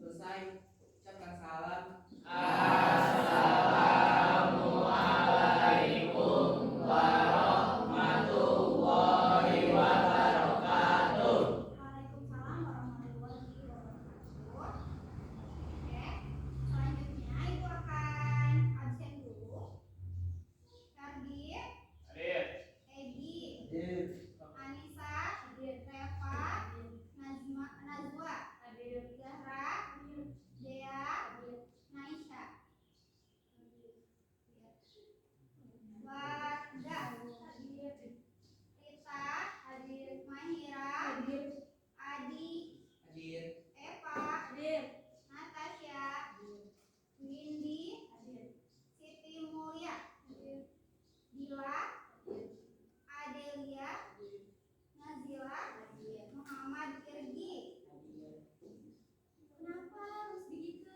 Selesai, ucapkan salam. Assalamualaikum warahmatullahi wabarakatuh. Waalaikumsalam warahmatullahi wabarakatuh. Oke, selanjutnya ibu akan absen dulu. Ferdi, Hadir. Egi, Hadir. Anissa, Reva, Najwa, Zahra, Dea, Naisha, Warda, Rita, Mahira, Adi, Hadir. Eva, Natasha, Windy, Siti Mulia, Dila, Adelia, Nazila, Muhammad Irgi. Kenapa harus begitu?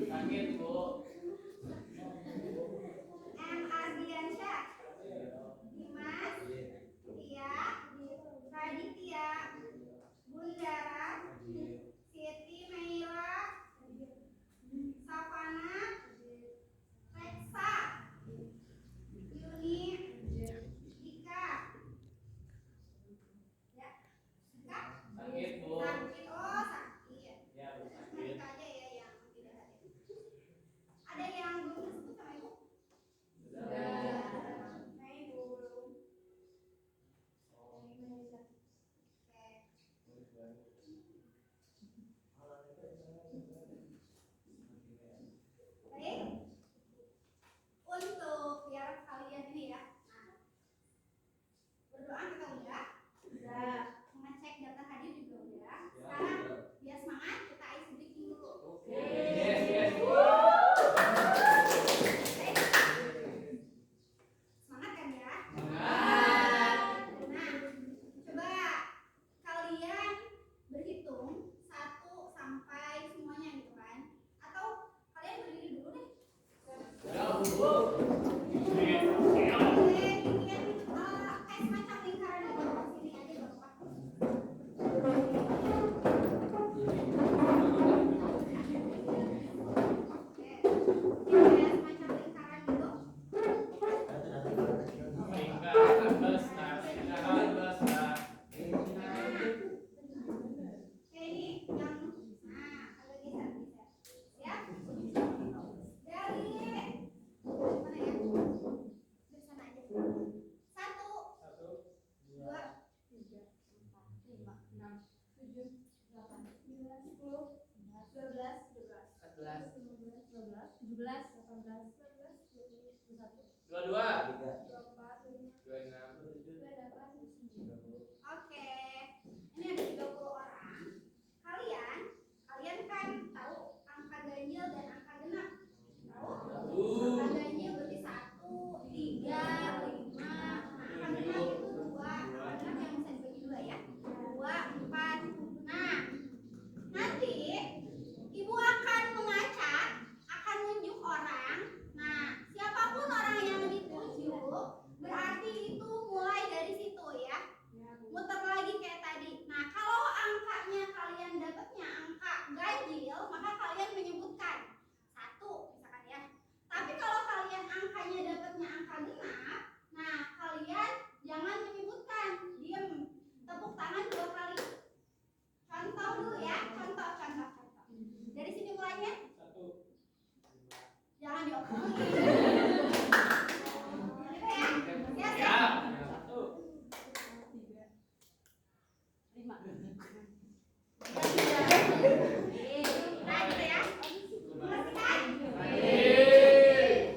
Sakit, Bu. M. Ardiansyah, Dimas, Tia, Raditya, Bundara, Siti Meira, Savana, Reksa, Yuni, Dika. Ya, Dika. Sakit, Bu. Sakit, oh sakit. Ya, Bu, sakit. Mereka aja ya yang tidak hadir. Ada yang belum disebut sama ibu? Nah, ibu belum. Oke. Baik. Untuk biar kalian ini ya. Nah, berdoa kita udah mengecek data hadir juga udah. Sekarang biar semangat kita ice breaking dulu. Yes, yes, Bu. Baik. Semangat kan ya? Semangat. Nah, coba kalian berhitung 1 sampai semuanya gitu kan? Atau kalian berdiri dulu deh. Ya, Bu. Oke, bikin kayak semacam lingkaran gitu. Sini aja gak apa-apa. Oke, bikin kayak semacam lingkaran gitu. Lingkaran besar, lingkaran besar. Oke, ini yang agak geser. Siap? Dari mana ya? Dari sana aja. 1, 2, 3, 4, 5, 6, 7, 8, 9, 10, 11, 12, 14. 15, 16, 17, 18, 19, 20, 21, 22, 24, 25, 26, 28, 29. Oke, ini ada 30 orang. Kalian kan tahu angka ganjil dan angka genap. Tahu? Angka ganjil berarti 1, 3, 5. Angka genap itu 2. Angka genap yang bisa dibagi 2 ya. 2, 4. Nah, nanti ibu akan mengacak, akan nunjuk orang. Nah, siapapun orang yang ditunjuk, berarti itu mulai dari situ ya. Muter lagi kayak tadi. Nah, kalau angkanya kalian dapatnya angka ganjil, maka kalian menyebutkan 1 misalkan ya. Tapi kalau kalian angkanya dapatnya angka genap, nah kalian jangan menyebutkan, diam. Tepuk tangan 2 kali. Contoh dulu ya, contoh. Dari sini mulainya. 1. Jangan diomongin. Gitu ya. Ya. Siap. 1. 5. Nah, gitu ya. Mengerti kan?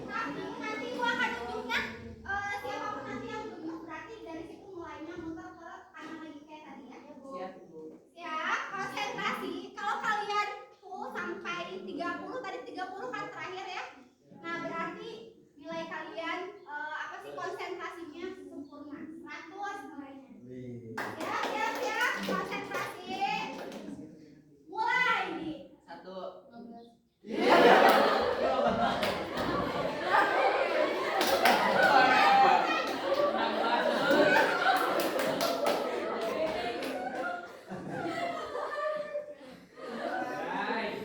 Tapi nanti ibu akan tunjuknya siapapun nanti yang tunjuk, berarti dari situ mulainya muter ke kanan lagi kayak tadi ya. Siap, Bu. Siap, konsentrasi. Kalau kalian full sampai 30, tadi 30 kan terakhir ya. Nah, berarti nilai kalian apa sih konsentrasinya sempurna. 100 nilainya. Siap, konsentrasi. Mulai di 1. 15. Baik.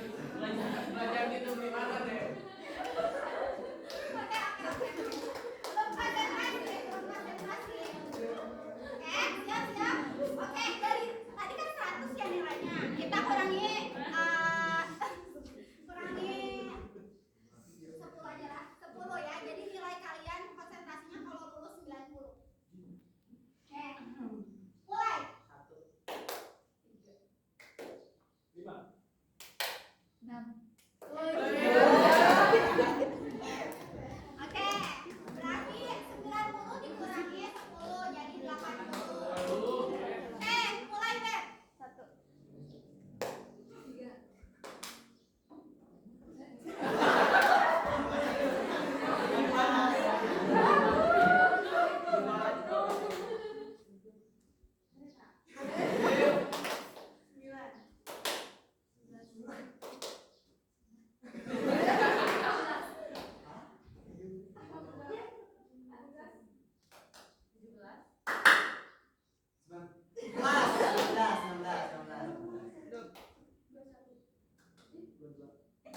80 dikurangi 10,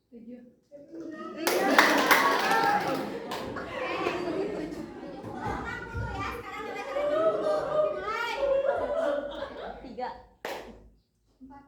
70. Sampai 0 ya. Mulai.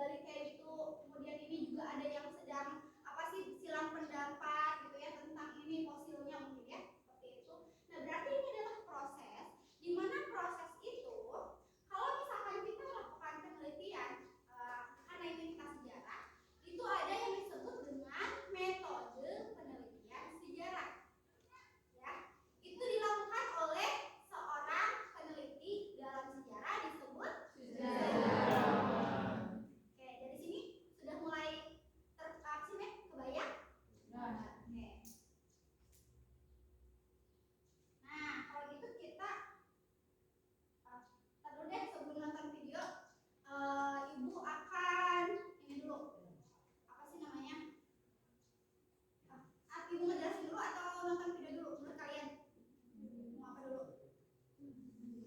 digali kayak gitu. Kemudian ini juga ada yang sedang apa sih silang pendapat gitu ya tentang ini fosilnya mungkin ya seperti itu. Nah berarti ini adalah proses di mana proses itu kalau misalkan kita melakukan penelitian karena ini kita sejarah itu ada yang disebut dengan metode penelitian sejarah. Ya, itu dilakukan oleh seorang peneliti dalam sejarah disebut sejarawan. Oke, dari sini sudah mulai sini kebayang? Oke. Nah, kalau gitu kita taruh deh sebelum nonton video, ibu akan ini dulu apa sih namanya? Ibu ngejelasin dulu atau nonton video dulu menurut kalian? Mau apa dulu?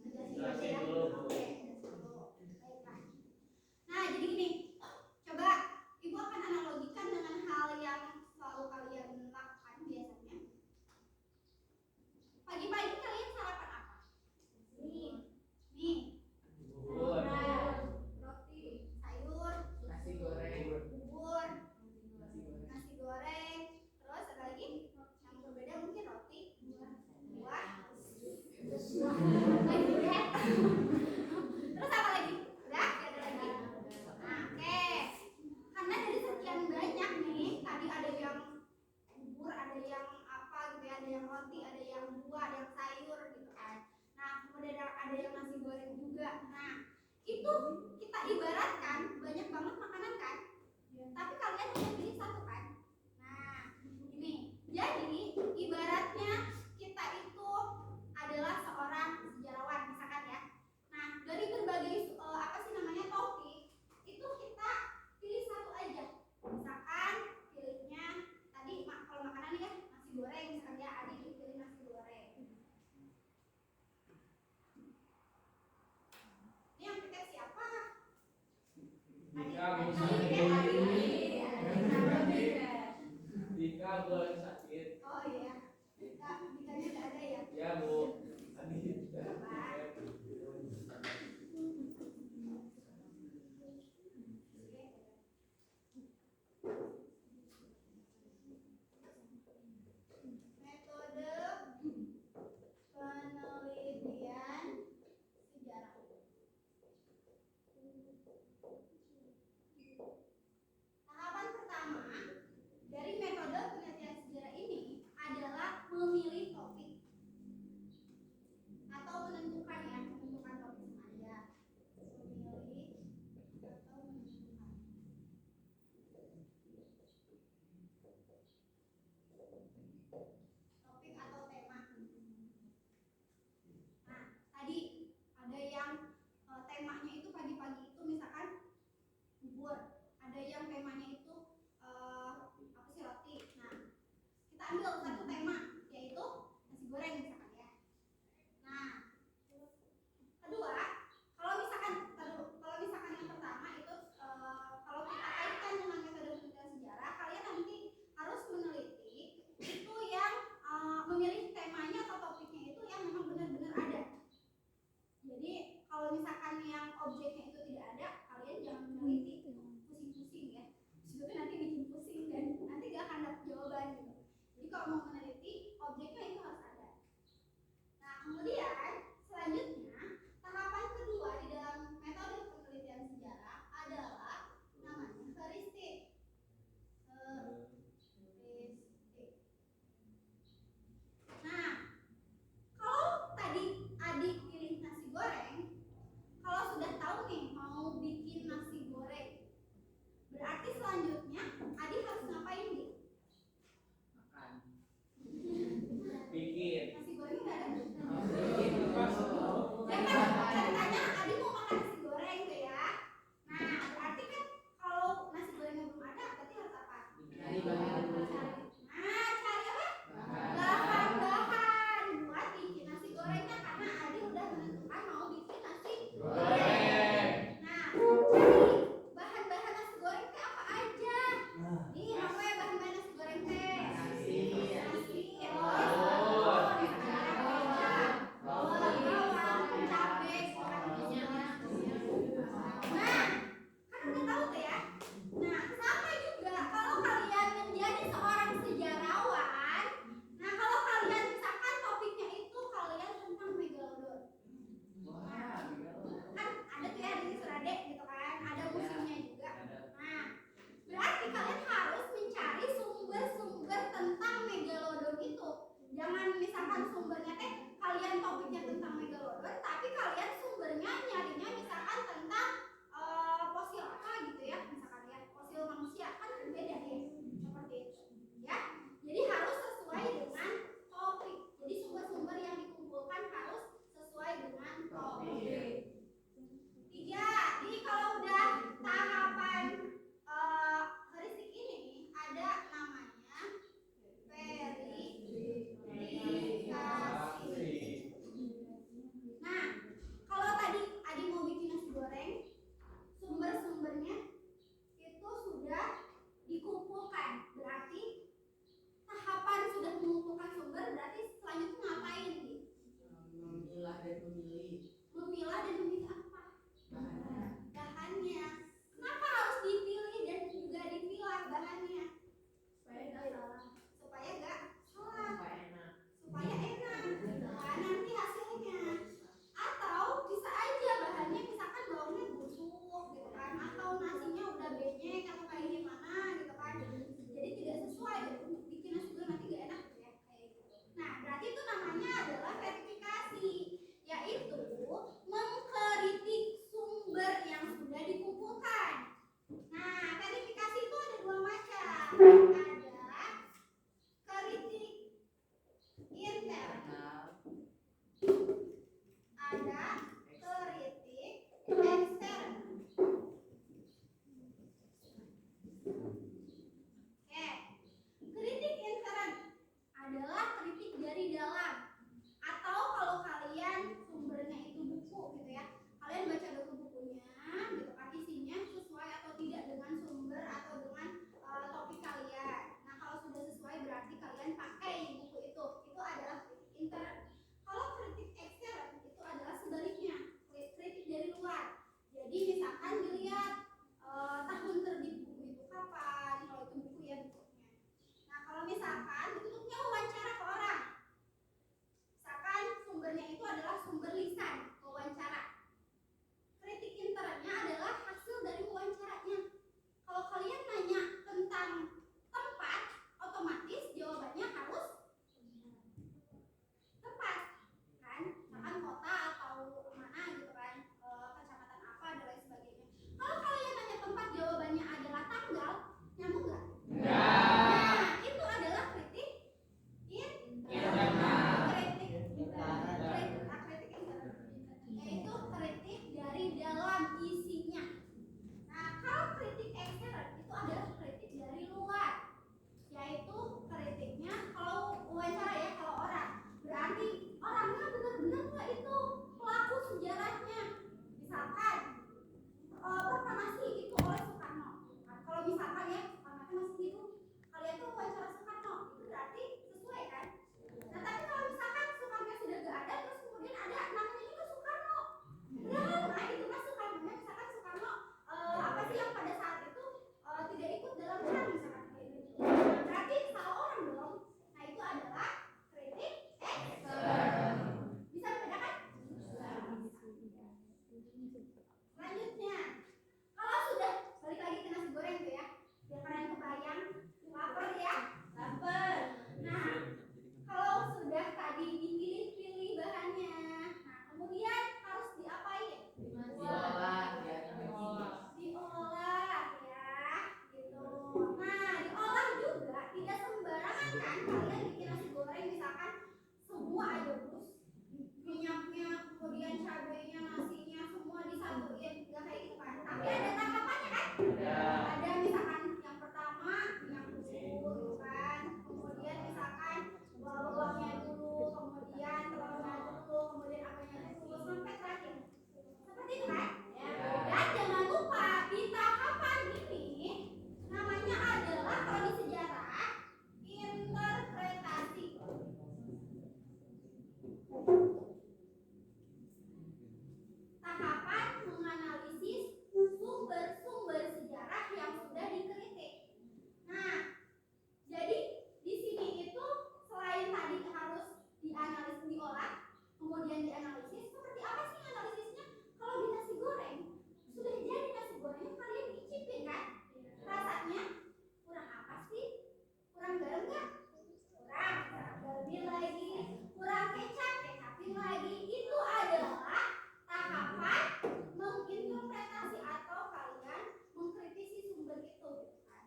Ngejelasin dulu ya? Oke, jelasin dulu. Baiklah. Nah, jadi gini, coba ibu akan analogikan dengan hal yang selalu kalian lakukan biasanya. Pagi-pagi kalian sarapan apa? Nih, Bubur. roti, sayur, Nasi goreng. bubur, Nasi goreng. nasi goreng, terus ada lagi yang berbeda mungkin roti, buah, terus apa lagi? Udah? Gak ada lagi? Nah, oke. Karena dari sekian banyak nih, tadi ada yang bubur, ada yang apa gitu ya, ada yang roti, ada yang buah, ada yang sayur gitu kan. Nah, kemudian ada yang nasi goreng juga. Nah, itu kita ibaratkan banyak banget makanan kan? Tapi kalian hanya pilih satu kan? Nah, ini. Jadi, ibaratnya kita itu adalah seorang sejarawan misalkan ya. Nah, dari berbagai apa sih namanya topik itu kita pilih satu aja. Misalkan pilihnya tadi kalau makanan nih kan nasi goreng misalkan ya, Adi pilih nasi goreng. Ini yang pilih siapa? Dika Adi. Dika boleh sakit. Oh iya. Dikanya nggak ada ya. Ya Bu. Adit. Metode penelitian sejarah.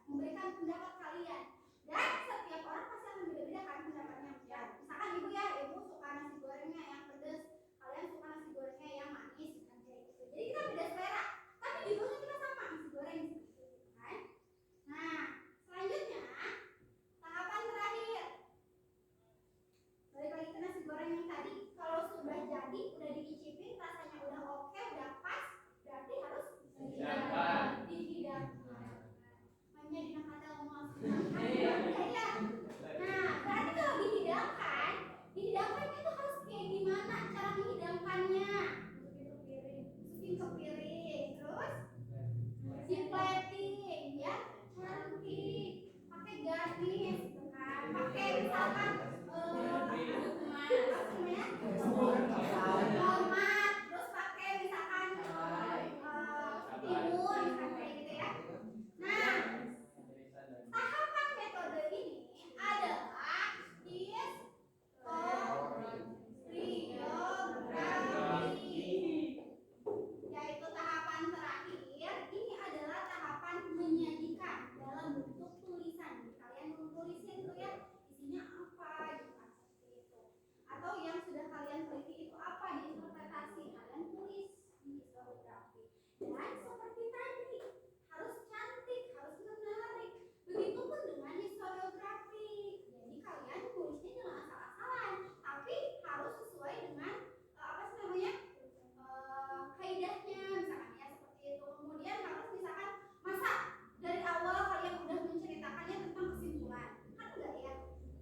memberikan pendapat kalian. Dan setiap orang pasti akan beda-beda kan pendapatnya. Ya, misalkan ibu ya, ibu suka nasi gorengnya yang pedas, kalian suka nasi gorengnya yang manis, kan kayak gitu. Jadi kita beda selera, tapi judulnya kita sama, nasi goreng gitu kan. Nah, selanjutnya tahapan terakhir. Balik lagi ke nasi goreng yang tadi, kalau sudah jadi, udah dicicipin, rasanya udah oke, udah pas, berarti harus dihidangkan. Hanya di kata ngomong ya. Nah, berarti kalau dihidangkan itu harus kayak gimana cara menghidangkannya? Masukin ke piring, terus diplating, ya, cantik, pakai garnish, kan? Pakai misalkan tomat, terus pakai misalkan timun, kayak gitu ya. Nah, tahapan metode ini adalah historiografi, yaitu tahapan terakhir. Ini adalah tahapan menyajikan dalam bentuk tulisan. Kalian menulisin tuh ya, isinya apa gitu kan, seperti itu. Atau yang sudah kalian teliti itu apa, diinterpretasi, kalian tulis di historiografi. Dan seperti tadi, harus cantik, harus menarik. Begitupun dengan historiografi. Jadi kalian tulisnya jangan asal-asalan, tapi harus sesuai dengan apa sih namanya, kaidahnya, misalkan ya seperti itu. Kemudian harus misalkan masa dari awal kalian udah menceritakannya tentang kesimpulan, kan enggak ya?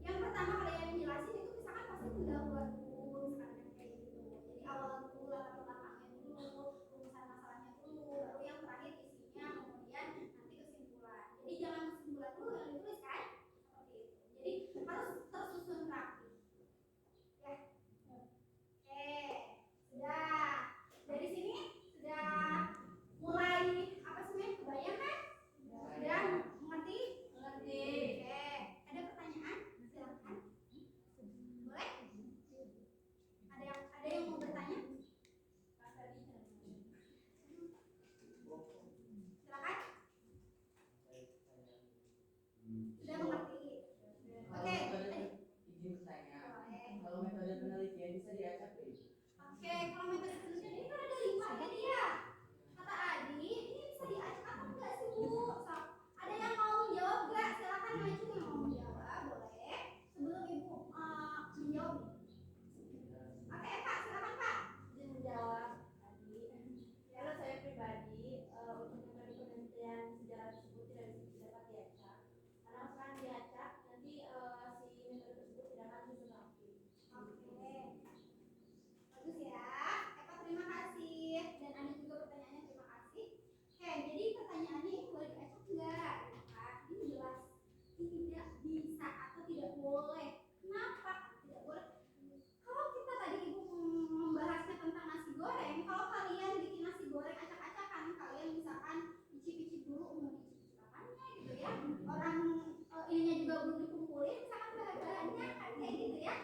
Yang pertama kalian jelasin itu misalkan pasti pendahuluan dulu, misalkan kayak gitu. Jadi awal dulu, latar belakangnya dulu, rumusan masalahnya dulu, baru yang terakhir isinya, kemudian nanti kesimpulan. Jadi jangan kesimpulan dulu yang ditulis kan, seperti itu. Jadi harus tersusun rapi. Ya. Oke, sudah. Dari sini sudah mulai apa sih, kebayang kan? Sudah mengerti? Mengerti. Oke, ada pertanyaan? Silakan. Boleh? Ada yang mau bertanya? Silakan. Sudah mengerti? Oke. Izin bertanya. Boleh. Kalau metode penelitian bisa diacak ya? Oke, kalau metode penelitian ini kan ada 5 ya dia. Kata Adi, ini bisa diacak atau enggak sih Bu? So, ada yang mau menjawab enggak? Silakan maju yang mau menjawab, boleh. Sebelum Ibu menjawab. Oke, Pak, silakan Pak. Izin menjawab tadi. Kalau saya pribadi untuk metode penelitian sejarah tersebut tidak dapat diacak. Karena sekarang diacak nanti si metode tersebut tidak akan diserapi. Oke. Bagus ya. Eva terima kasih. Dan Adi juga pertanyaannya terima kasih. Oke, jadi pertanyaannya ini boleh diacak enggak? Nah, ini jelas tidak bisa atau tidak boleh. Kenapa tidak boleh? Kalau kita tadi Ibu membahasnya tentang nasi goreng, kalau kalian bikin nasi goreng acak-acakan, kalian misalkan icip-icip dulu, mau icip apanya gitu ya. Orang ininya juga belum dikumpulin, misalkan bahan-bahannya kan kayak gitu ya.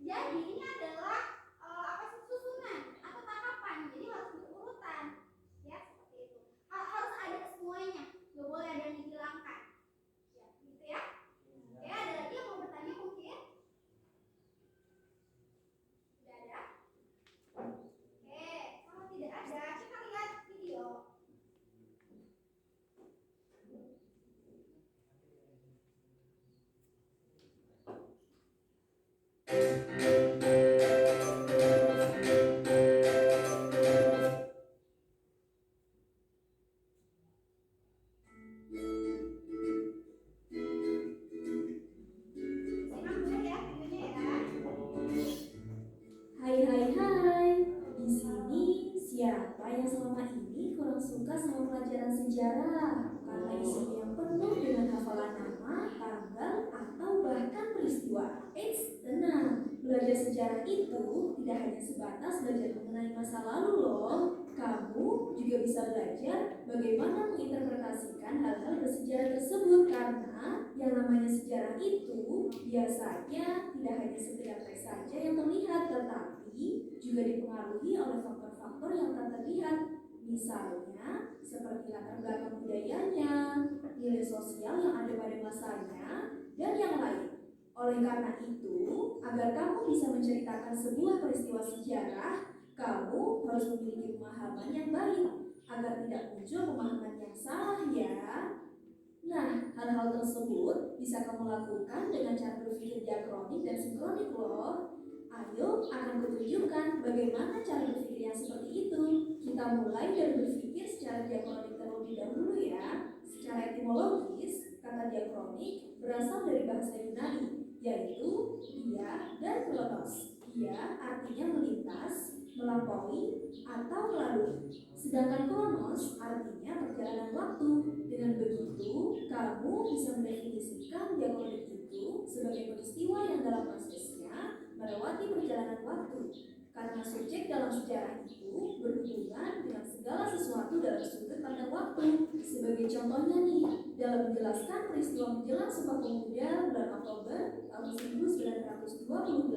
Jadi ini adalah apa sih, susunan atau tahapan. Jadi harus berurutan. Ya, seperti itu. Harus ada semuanya. Nggak boleh ada yang dihilangkan. Ya, gitu ya. Oke, ada lagi yang mau bertanya mungkin? Tidak ada? Oke, kalau tidak ada, kita lihat video. Simak dulu ya videonya ya. Hai hai hai, di sini siapa yang selama ini kurang suka sama pelajaran sejarah karena isinya yang penuh dengan hafalan nama, tanggal, atau bahkan peristiwa? Tenang, belajar sejarah itu tidak hanya sebatas belajar mengenai masa lalu loh. Kamu juga bisa belajar bagaimana menginterpretasikan hal-hal bersejarah tersebut, karena yang namanya sejarah itu biasanya tidak hanya sekedar teks saja yang terlihat, tetapi juga dipengaruhi oleh faktor-faktor yang tak terlihat. Misalnya seperti latar belakang budayanya, nilai sosial yang ada masanya, dan yang lain. Oleh karena itu, agar kamu bisa menceritakan sebuah peristiwa sejarah, kamu harus memiliki pemahaman yang baik, agar tidak muncul pemahaman yang salah ya. Nah, hal-hal tersebut bisa kamu lakukan dengan cara berpikir diakronik dan sinkronik loh. Ayo, akan kutunjukkan bagaimana cara berpikir yang seperti itu. Kita mulai dari berpikir secara diakronik terlebih dahulu ya. Secara etimologis, kata diakronik berasal dari bahasa Yunani, yaitu dia dan kronos. Dia artinya melintas, melampaui, atau melalui. Sedangkan kronos artinya perjalanan waktu. Dengan begitu, kamu bisa mendefinisikan diakronik itu sebagai peristiwa yang dalam prosesnya melewati perjalanan waktu. Karena subjek dalam sejarah itu berhubungan dengan segala sesuatu dalam sudut pandang waktu. Sebagai contohnya nih, dalam menjelaskan peristiwa menjelang Sumpah Pemuda bulan Oktober tahun 1928,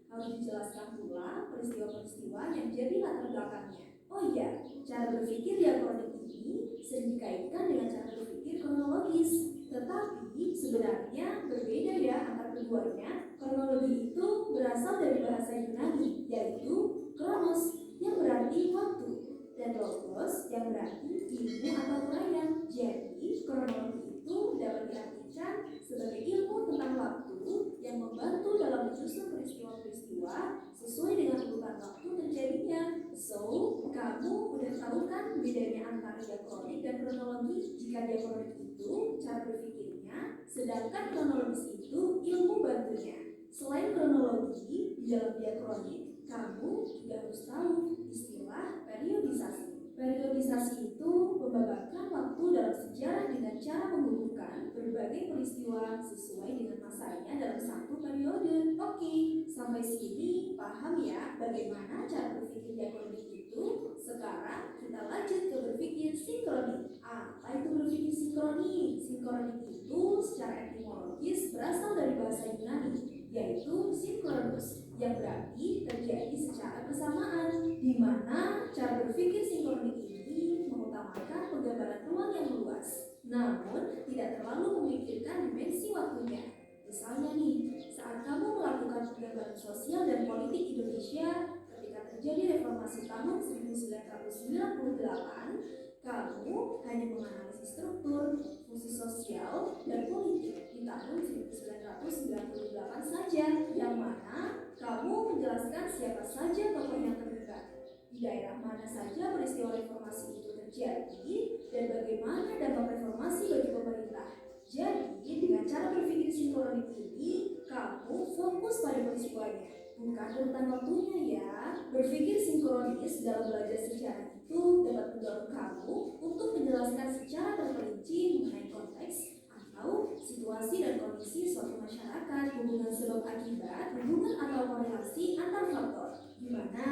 harus dijelaskan pula peristiwa-peristiwa yang jadi latar belakangnya. Oh iya, cara berpikir diakronik ini sering dikaitkan dengan cara berpikir kronologis. Tetapi sebenarnya berbeda ya antara keduanya. Kronologi itu berasal dari bahasa Yunani, yaitu kronos yang berarti waktu, dan logos yang berarti ilmu atau uraian. Jadi kronologi itu dapat diartikan sebagai ilmu tentang waktu yang membantu dalam menyusun peristiwa-peristiwa sesuai dengan urutan waktu terjadinya. So, kamu udah tahu kan bedanya antara diakronik dan kronologi? Jika diakronik itu cara berpikirnya, sedangkan kronologis itu ilmu bantunya. Selain kronologi, di dalam diakronik, kamu juga harus tahu istilah periodisasi. Periodisasi itu membabarkan waktu dalam sejarah dengan cara menghubungkan berbagai peristiwa sesuai dengan masanya dalam satu periode. Oke, sampai sini paham ya bagaimana cara berpikir diakronik itu? Sekarang kita lanjut ke berpikir sinkronik. Apa itu berpikir sinkronik? Sinkronik itu secara etimologis berasal dari bahasa Yunani, yaitu sinkronus, yang berarti terjadi secara bersamaan, di mana cara berpikir sinkronik ini mengutamakan penggambaran ruang yang luas, namun tidak terlalu memikirkan dimensi waktunya. Misalnya nih, saat kamu melakukan penggambaran sosial dan politik Indonesia ketika terjadi reformasi tahun 1998, kamu hanya menganalisis struktur, fungsi sosial, dan politik di tahun 1998 saja, yang mana kamu menjelaskan siapa saja tokoh yang terlibat, di daerah mana saja peristiwa reformasi itu terjadi, dan bagaimana dampak reformasi bagi pemerintah. Jadi, dengan cara berpikir sinkronik ini, kamu fokus pada peristiwanya, bukan urutan waktunya ya. Berpikir sinkronis dalam belajar sejarah itu dapat mendorong kamu untuk menjelaskan secara terperinci mengenai konteks atau situasi dan kondisi suatu masyarakat, hubungan sebab akibat, hubungan atau korelasi antar faktor. Gimana?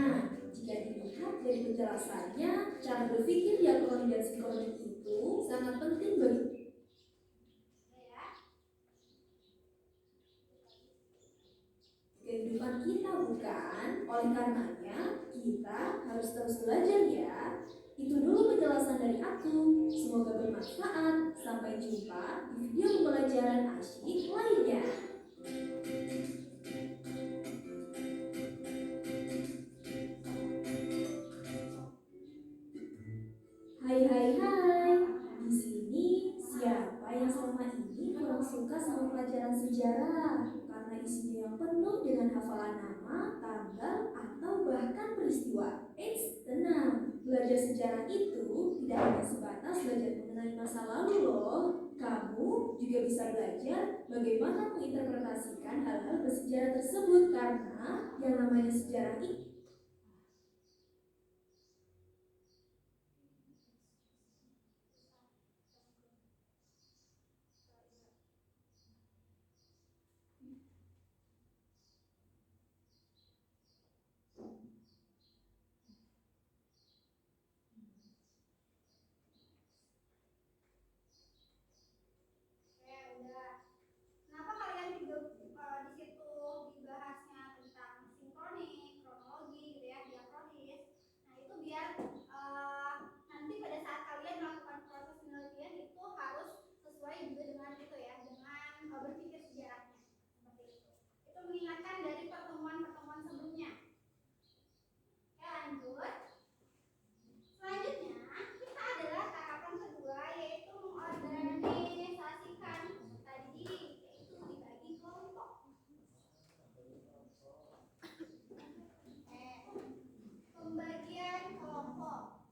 Jika dilihat dari penjelasannya, cara berpikir diakronik dan sinkronik itu sangat penting bagi kehidupan kita, bukan? Oleh karenanya, kita harus terus belajar ya. Itu dulu penjelasan dari aku. Semoga bermanfaat. Sampai jumpa di video pembelajaran asyik lainnya. Hai hai hai. Di sini siapa yang selama ini kurang suka sama pelajaran sejarah? Karena isinya yang penuh dengan hafalan nama, tanggal, atau bahkan peristiwa. Tenang, belajar sejarah itu tidak hanya sebatas belajar mengenai masa lalu loh. Kamu juga bisa belajar bagaimana menginterpretasikan hal-hal bersejarah tersebut, karena yang namanya sejarah itu Udah. Kenapa kalian juga di situ dibahasnya tentang sinkronik, kronologi, berpikir sejarahnya. Seperti itu. Itu mengingatkan dari pertemuan-pertemuan sebelumnya. Oke, lanjut. Selanjutnya, kita adalah tahapan kedua, yaitu mengorganisasikan tadi, yaitu dibagi kelompok. Pembagian kelompok.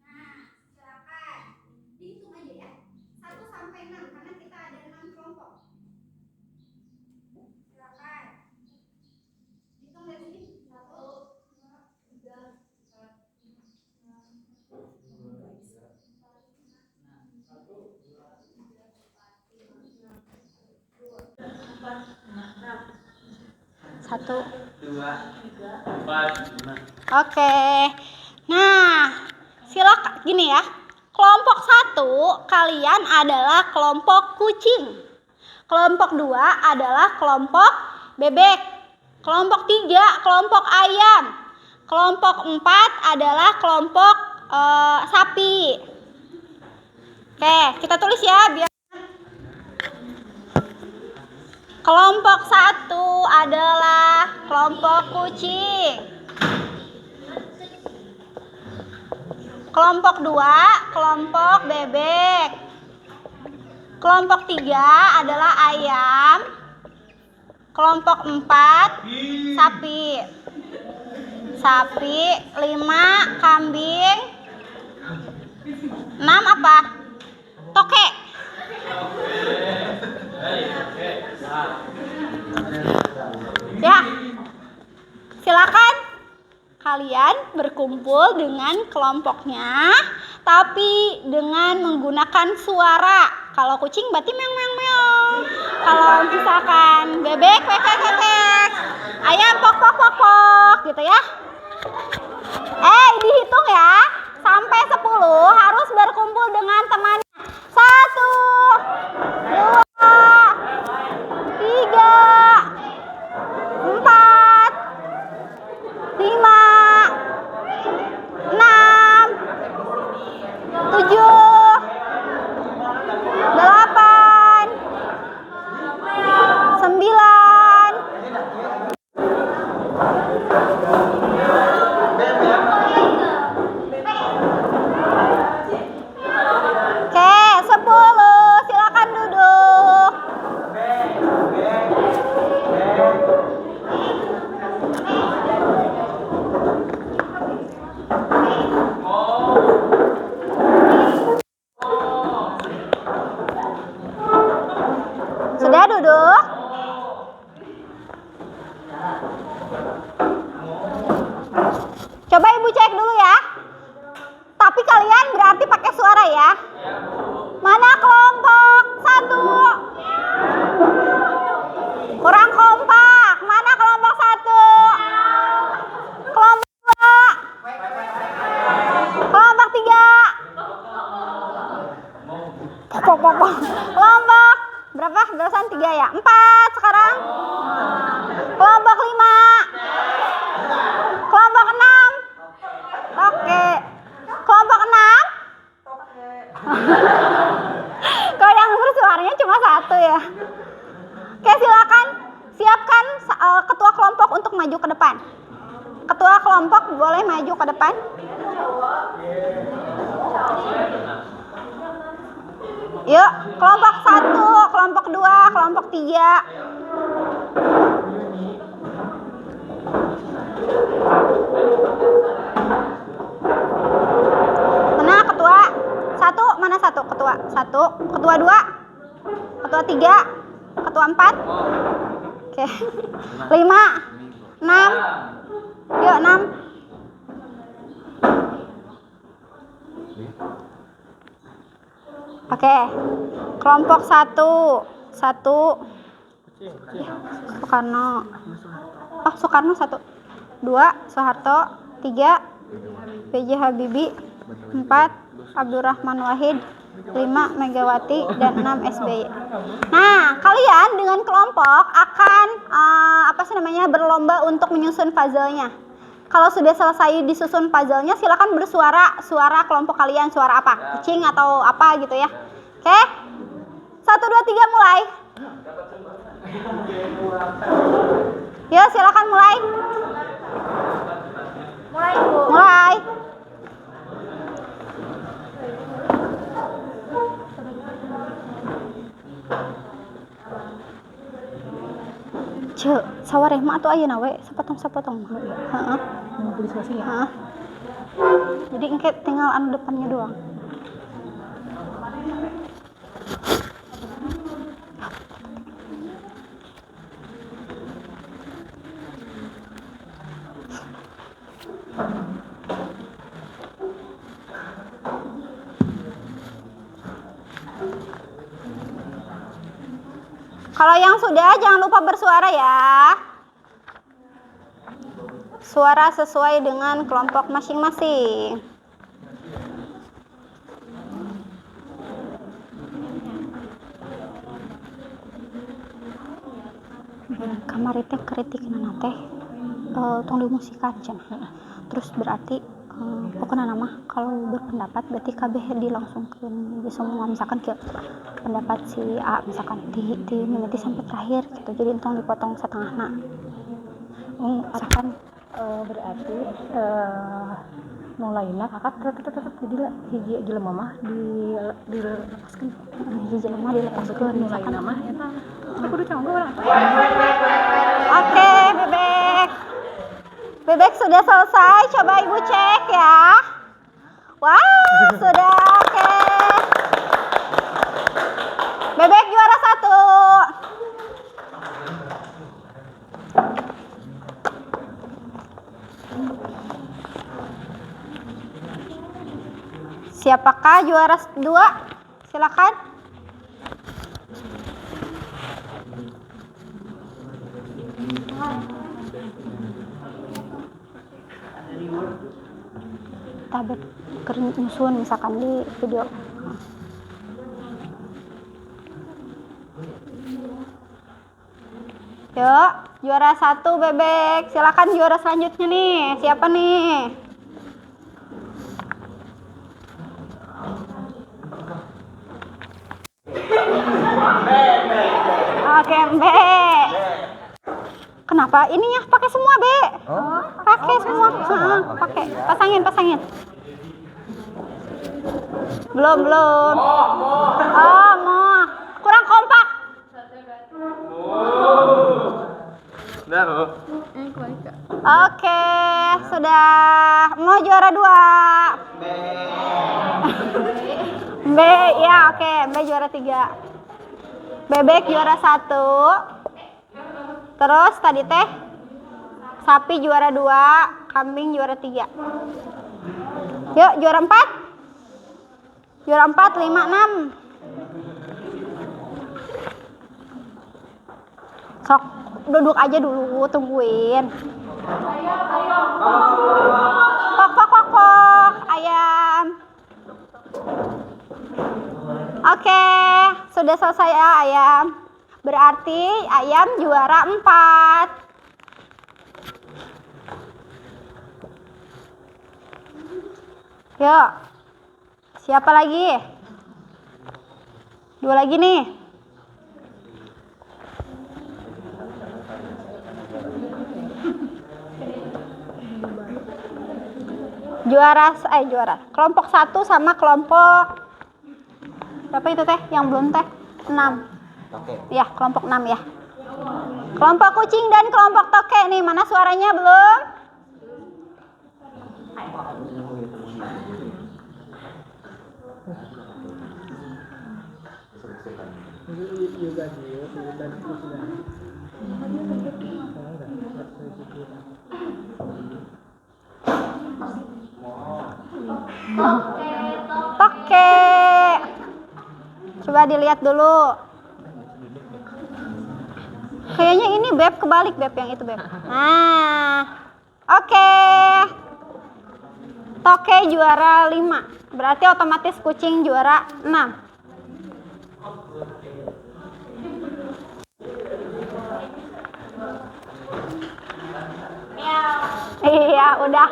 Nah, silakan dihitung aja ya. 1 sampai 6 karena kita ada 6 kelompok. Silakan. Hitung dari sini. 1, 2, 3, 4, 1, 2, 4, 5. Oke. Nah, silakan gini ya. Kelompok 1 kalian adalah kelompok kucing. Kelompok 2 adalah kelompok bebek. Kelompok 3 kelompok ayam. Kelompok 4 adalah kelompok sapi. Oke, kita tulis ya biar. Kelompok 1 adalah kelompok kucing. Kelompok 2 kelompok bebek. Kelompok 3 adalah ayam. Kelompok 4 sapi. 5 kambing. 6 apa? Tokek. Ya, silakan kalian berkumpul dengan kelompoknya, tapi dengan menggunakan suara. Kalau kucing berarti meong meong meong. Kalau misalkan bebek kek kek kek, ayam pok pok pok pok, gitu ya. Dihitung ya, sampai 10 harus berkumpul dengan temannya. 1, 2, 3, 4, 5, 6, 7, 8, 9. Oke, 10. Silakan duduk. Sudah duduk? Coba ibu cek dulu ya. Tapi kalian berarti pakai suara ya. Mana kelompok 1? Kurang kompak. Mana kelompok 1? Kelompok 2? Kelompok 3? Kelompok berapa? Belasan 3 ya? 4 sekarang? Kelompok 5? Kelompok 6? Oke. Kelompok 6? Kalau yang bersuaranya cuma 1 ya. Oke, silakan siapkan ketua kelompok untuk maju ke depan. Ketua kelompok boleh maju ke depan. Yuk, kelompok 1, kelompok 2, kelompok 3. Mana ketua? 1, mana 1? Ketua 1, ketua 2, ketua 3, ketua 4. Oke. 5, 6. Yuk, 6. Oke. Kelompok 1. Soekarno. Oh, Soekarno 1. 2, Soeharto. 3, B.J. Habibie. 4, Abdurrahman Wahid. 5, Megawati. Dan 6, SBY. Nah, kalian dengan kelompok akan berlomba untuk menyusun puzzle-nya. Kalau sudah selesai disusun puzzle-nya, silakan bersuara. Suara kelompok kalian, suara apa? Kucing atau apa gitu ya. Oke? 1, 2, 3 mulai. Ya, silakan mulai. Mulai. Cek, sawareh mah atuh ayeuna we, sapotong mah. Heeh. Heeh. Jadi engke tinggal anu depannya doang. Kalau yang sudah jangan lupa bersuara ya. Suara sesuai dengan kelompok masing-masing. Kamari teh kritik nana teh tong dimusikan cenah. Terus berarti pokoknya nama kalau berpendapat berarti kabeh dilangsungkeun di semua, misalkan ke pendapat si A misalkan di menit sampai terakhir gitu, jadi entong dipotong setengahna. Misalkan berarti mulainya kakak tetap jadi hiji jelema mah dilepaskeun, hiji jelema dilepaskeun misalkan mah eta kudu canggo urang. Oke, Bebek sudah selesai, coba Ibu cek ya. Wah, sudah oke. Bebek juara 1. Siapakah juara 2? Silakan. Tabet nyusun misalkan di video. Yuk, juara 1 Bebek. Silakan juara selanjutnya nih. Siapa nih? Oke, Mbak. Kenapa? Ininya pakai semua, Be. Oh? Pakai semua. Pakai. Pasangin. Belum. Oh, mau. Kurang kompak. Oke, sudah. Mau juara 2. B, ya oke. B juara 3. Bebek juara 1. Terus tadi teh sapi juara 2, kambing juara 3. Yuk juara 4. Juara 4, 5, 6. Sok duduk aja dulu, tungguin. Kok ayam. Oke, sudah selesai ya ayam. Berarti ayam juara 4. Yuk. Siapa lagi? 2 lagi nih. Juara. Kelompok 1 sama kelompok berapa itu teh? Yang belum teh? 6. Oke. Ya, kelompok 6 ya. Kelompok kucing dan kelompok toke nih, mana suaranya belum? Toke. Coba dilihat dulu. Kayaknya ini Beb kebalik, Beb yang itu Beb. Nah, oke. Toke juara 5. Berarti otomatis kucing juara 6. Iya, udah.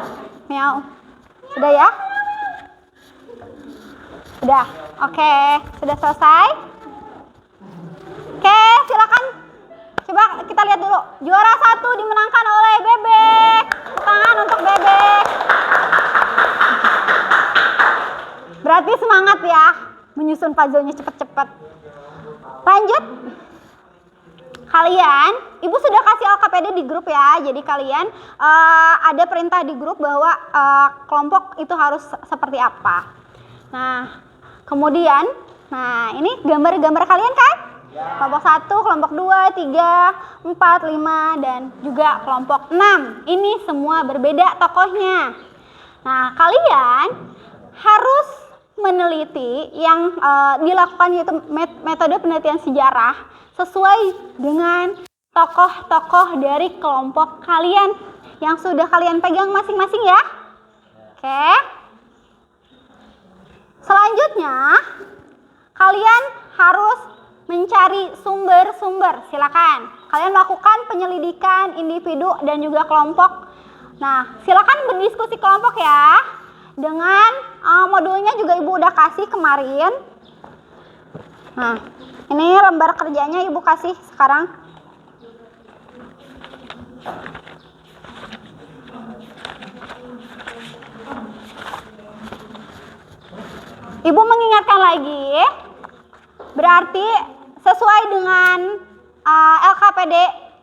Miau. Sudah ya? Sudah. Oke, sudah selesai? Oke, Juara 1 dimenangkan oleh Bebek. Tangan untuk Bebek. Berarti semangat ya, menyusun puzzle-nya cepet-cepet. Lanjut. Kalian, Ibu sudah kasih LKPD di grup ya. Jadi kalian ada perintah di grup bahwa kelompok itu harus seperti apa. Nah, kemudian, ini gambar-gambar kalian kan? Kelompok 1, kelompok 2, 3, 4, 5, dan juga kelompok 6. Ini semua berbeda tokohnya. Nah, kalian harus meneliti yang dilakukan yaitu metode penelitian sejarah sesuai dengan tokoh-tokoh dari kelompok kalian yang sudah kalian pegang masing-masing ya. Oke. Selanjutnya, kalian harus mencari sumber-sumber. Silakan. Kalian lakukan penyelidikan individu dan juga kelompok. Nah, silakan berdiskusi kelompok ya. Dengan modulnya juga Ibu udah kasih kemarin. Nah, ini lembar kerjanya Ibu kasih sekarang. Ibu mengingatkan lagi, berarti sesuai dengan LKPD,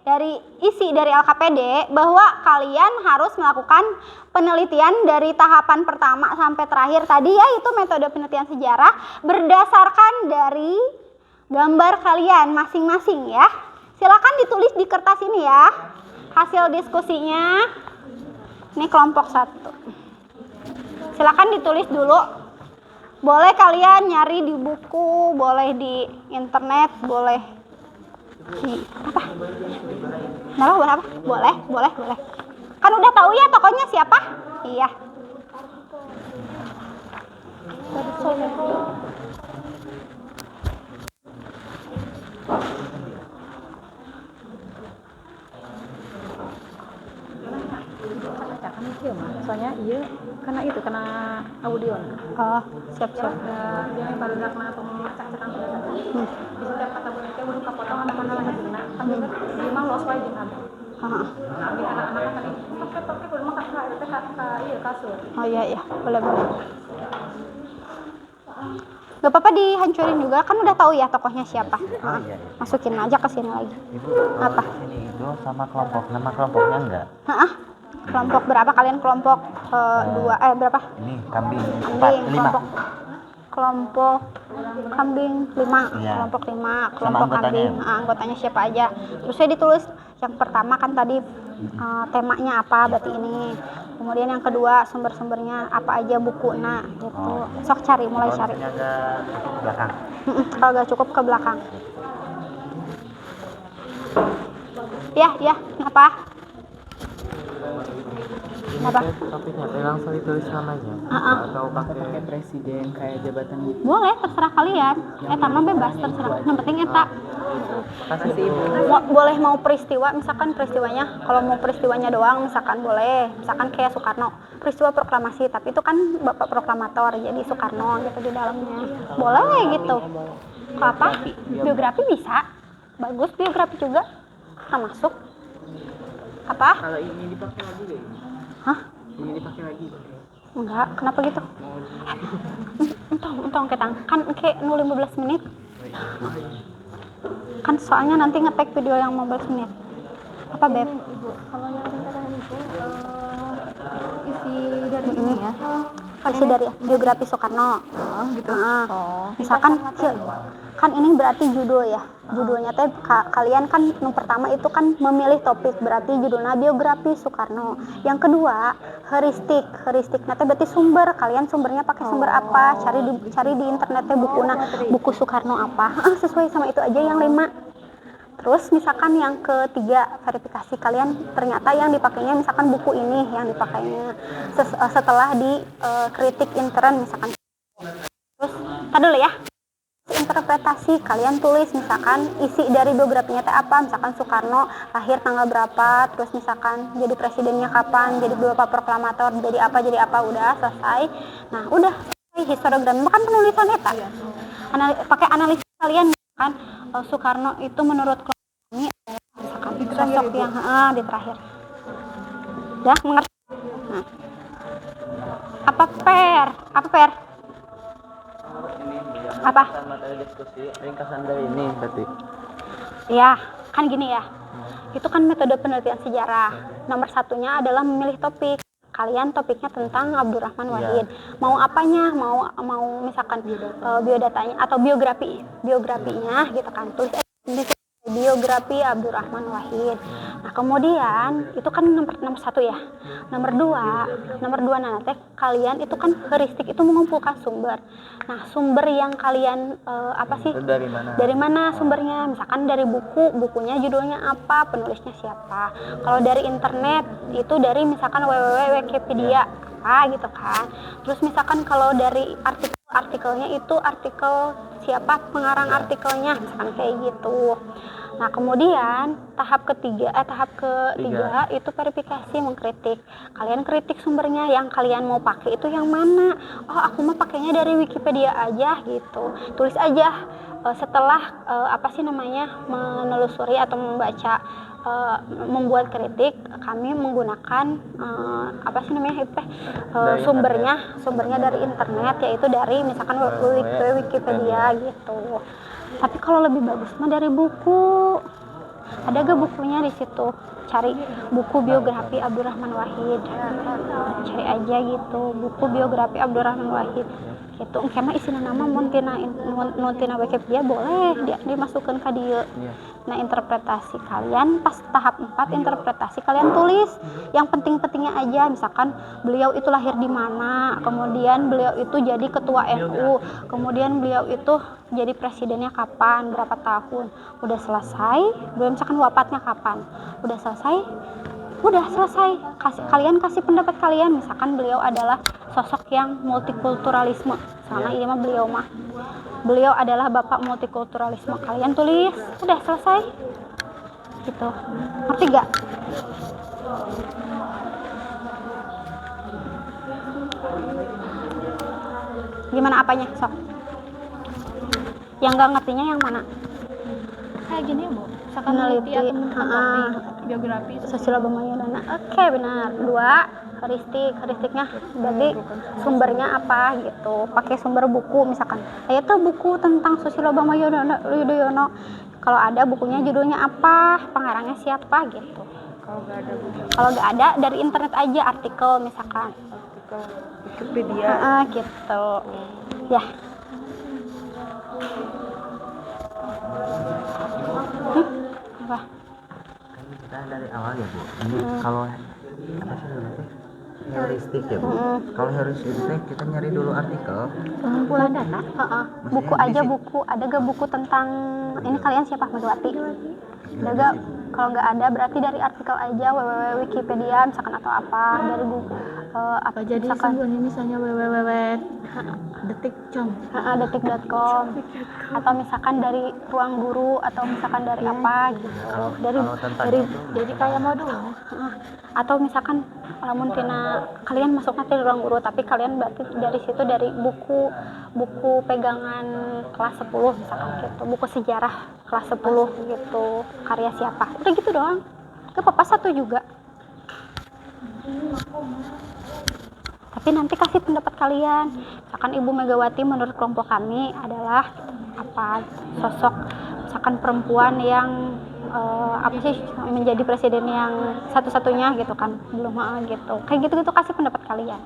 dari isi dari LKPD, bahwa kalian harus melakukan penelitian dari tahapan pertama sampai terakhir tadi, yaitu metode penelitian sejarah berdasarkan dari gambar kalian masing-masing ya. Silakan ditulis di kertas ini ya hasil diskusinya. Ini kelompok 1. Silakan ditulis dulu. Boleh kalian nyari di buku, boleh di internet, boleh di apa? Nah, apa? Boleh. Kan udah tahu ya tokohnya siapa? Iya. Soalnya iya karena itu kena audio. Oh, siap. Dia baru nak atau acak-acakan di setiap kata boneka udah kepotong anak-anak lagi benar. Tapi dia mah lost wae jeung kami. Tapi anak-anak tadi pakai udah makan iya kasur. Oh iya, boleh. Gak apa-apa dihancurin juga, kan udah tahu ya tokohnya siapa. Masukin aja ke sini lagi. Ibu, apa? Ini itu sama kelompok, nama kelompoknya enggak? Kelompok berapa kalian? Kelompok 2 berapa? Ini kambing 4, 5. Kelompok kambing 5. Iya. Kelompok 5, Sama kelompok anggotanya. kambing. Anggotanya siapa aja. Terus saya ditulis yang pertama kan tadi temanya apa, berarti ini. Kemudian yang kedua sumber-sumbernya apa aja, bukunya gitu. Sok cari, mulai cari. Kalau agak ke belakang. Kalau gak cukup ke belakang. Ya, kenapa? Topiknya langsung ditulis namanya atau pakai presiden kayak jabatan gitu. Boleh, terserah kalian. Eta mah bebas, terserah. Yang penting eta. Makasih Ibu. Boleh mau peristiwa, misalkan peristiwanya, kalau mau peristiwanya doang misalkan boleh. Misalkan kayak Soekarno, peristiwa proklamasi, tapi itu kan Bapak proklamator, jadi Soekarno gitu di dalamnya. Boleh gitu. Kalau apa? Biografi bisa. Bagus biografi juga. Termasuk. Apa? Kalau ini dipakai lagi gak ini? Hah? Ini dipakai lagi. Enggak, kenapa gitu? Entong ketang. Kan kayak 15 menit. Kan soalnya nanti nge-tag video yang 15 menit. Apa, Beb? Kalau yang ringkasan itu isi dari ini ya. Isi dari biografi Soekarno. Gitu. Misalkan kan ini berarti judul ya. Judulnya teh kalian kan yang pertama itu kan memilih topik, berarti judulnya biografi Soekarno. Yang kedua, heuristik. Heuristiknya teh berarti sumber. Kalian sumbernya pakai sumber apa? Cari di internet teh buku Soekarno apa. Sesuai sama itu aja yang 5. Terus misalkan yang ketiga, verifikasi kalian ternyata yang dipakainya misalkan buku ini yang dipakainya setelah di kritik intern misalkan. Terus tadi dulu ya. Interpretasi kalian tulis misalkan isi dari biografinya teh apa, misalkan Soekarno lahir tanggal berapa, terus misalkan jadi presidennya kapan, jadi Bapak proklamator, jadi apa, udah selesai. Nah, udah histogram bukan penulisan eta. Pakai analisis kalian kan Soekarno itu menurut kami misalkan sosok yang di terakhir. Udah mengerti? Nah. Apa per? Apa? Materi diskusi ringkasan dari ini berarti. Ya, kan gini ya. Itu kan metode penelitian sejarah. Nomor satunya adalah memilih topik. Kalian topiknya tentang Abdurrahman Wahid. Mau apanya? Mau misalkan biodatanya atau biografinya gitu kan. Tulis biografi Abdurrahman Wahid. Nah, kemudian itu kan nomor satu ya. Nomor dua nanti kalian itu kan heuristik itu mengumpulkan sumber. Nah, sumber yang kalian Dari mana sumbernya? Misalkan dari bukunya judulnya apa, penulisnya siapa. Kalau dari internet itu dari misalkan Wikipedia gitu kan. Terus misalkan kalau dari artikelnya itu artikel siapa pengarang artikelnya, misalkan kayak gitu. Nah, kemudian tahap ketiga itu verifikasi, mengkritik. Kalian kritik sumbernya, yang kalian mau pakai itu yang mana. Oh, aku mau pakainya dari Wikipedia aja gitu. Tulis aja setelah menelusuri atau membaca, membuat kritik, kami menggunakan sumbernya dari internet, yaitu dari misalkan Wikipedia gitu. Tapi kalau lebih bagus mah dari buku. Ada gak bukunya di situ? Cari buku biografi Abdurrahman Wahid. Cari aja gitu, buku biografi Abdurrahman Wahid. Gitu. Engke mah isina nama mun tina Wikipedia boleh dimasukkan ka dieu. Nah, interpretasi kalian pas tahap 4 interpretasi kalian tulis yang penting-pentingnya aja, misalkan beliau itu lahir di mana, kemudian beliau itu jadi ketua NU, kemudian beliau itu jadi presidennya kapan, berapa tahun. Udah selesai, belum misalkan wafatnya kapan. Udah selesai. Kalian kasih pendapat kalian, misalkan beliau adalah sosok yang multikulturalisme. Soalnya ini beliau adalah bapak multikulturalisme. Kalian tulis, udah selesai. Gitu. Ngerti gak? Gimana apanya, sok? Yang gak ngertinya yang mana? Kayak gini ya, Bu. Misalkan Meneliti biografi Susilo Bambang Yudhoyono. Oke, benar. 2, heuristiknya berarti sumbernya apa gitu. Pakai sumber buku misalkan. Itu buku tentang Susilo Bambang Yudhoyono. Kalau ada bukunya judulnya apa, pengarangnya siapa gitu. Kalau nggak ada dari internet aja, artikel misalkan. Wikipedia. Gitu. Ya. Apa? Kan kita dari awal ya, Bu. Ini kalau apa sih namanya? Heuristik ya, Bu. Kalau heuristik itu kita nyari dulu artikel. Pengumpulan data. Buku aja, buku. Ada gak buku tentang ini kalian siapa? Megawati? Ada gak? Kalau nggak ada berarti dari artikel aja, Wikipedia misalkan atau apa, dari buku apa jadi sumbernya misalnya detik.com atau misalkan dari ruang guru atau misalkan dari apa gitu. Dari kayak modul. Atau misalkan lamun tina kalian masuknya di ruang guru tapi kalian berarti dari situ dari buku pegangan kelas 10 misalkan gitu, buku sejarah kelas 10 gitu, karya siapa, udah gitu doang, ke papa satu juga. Tapi nanti kasih pendapat kalian, misalkan Ibu Megawati menurut kelompok kami adalah apa sosok misalkan perempuan yang menjadi presiden yang satu-satunya gitu kan, belum gitu, kayak gitu kasih pendapat kalian.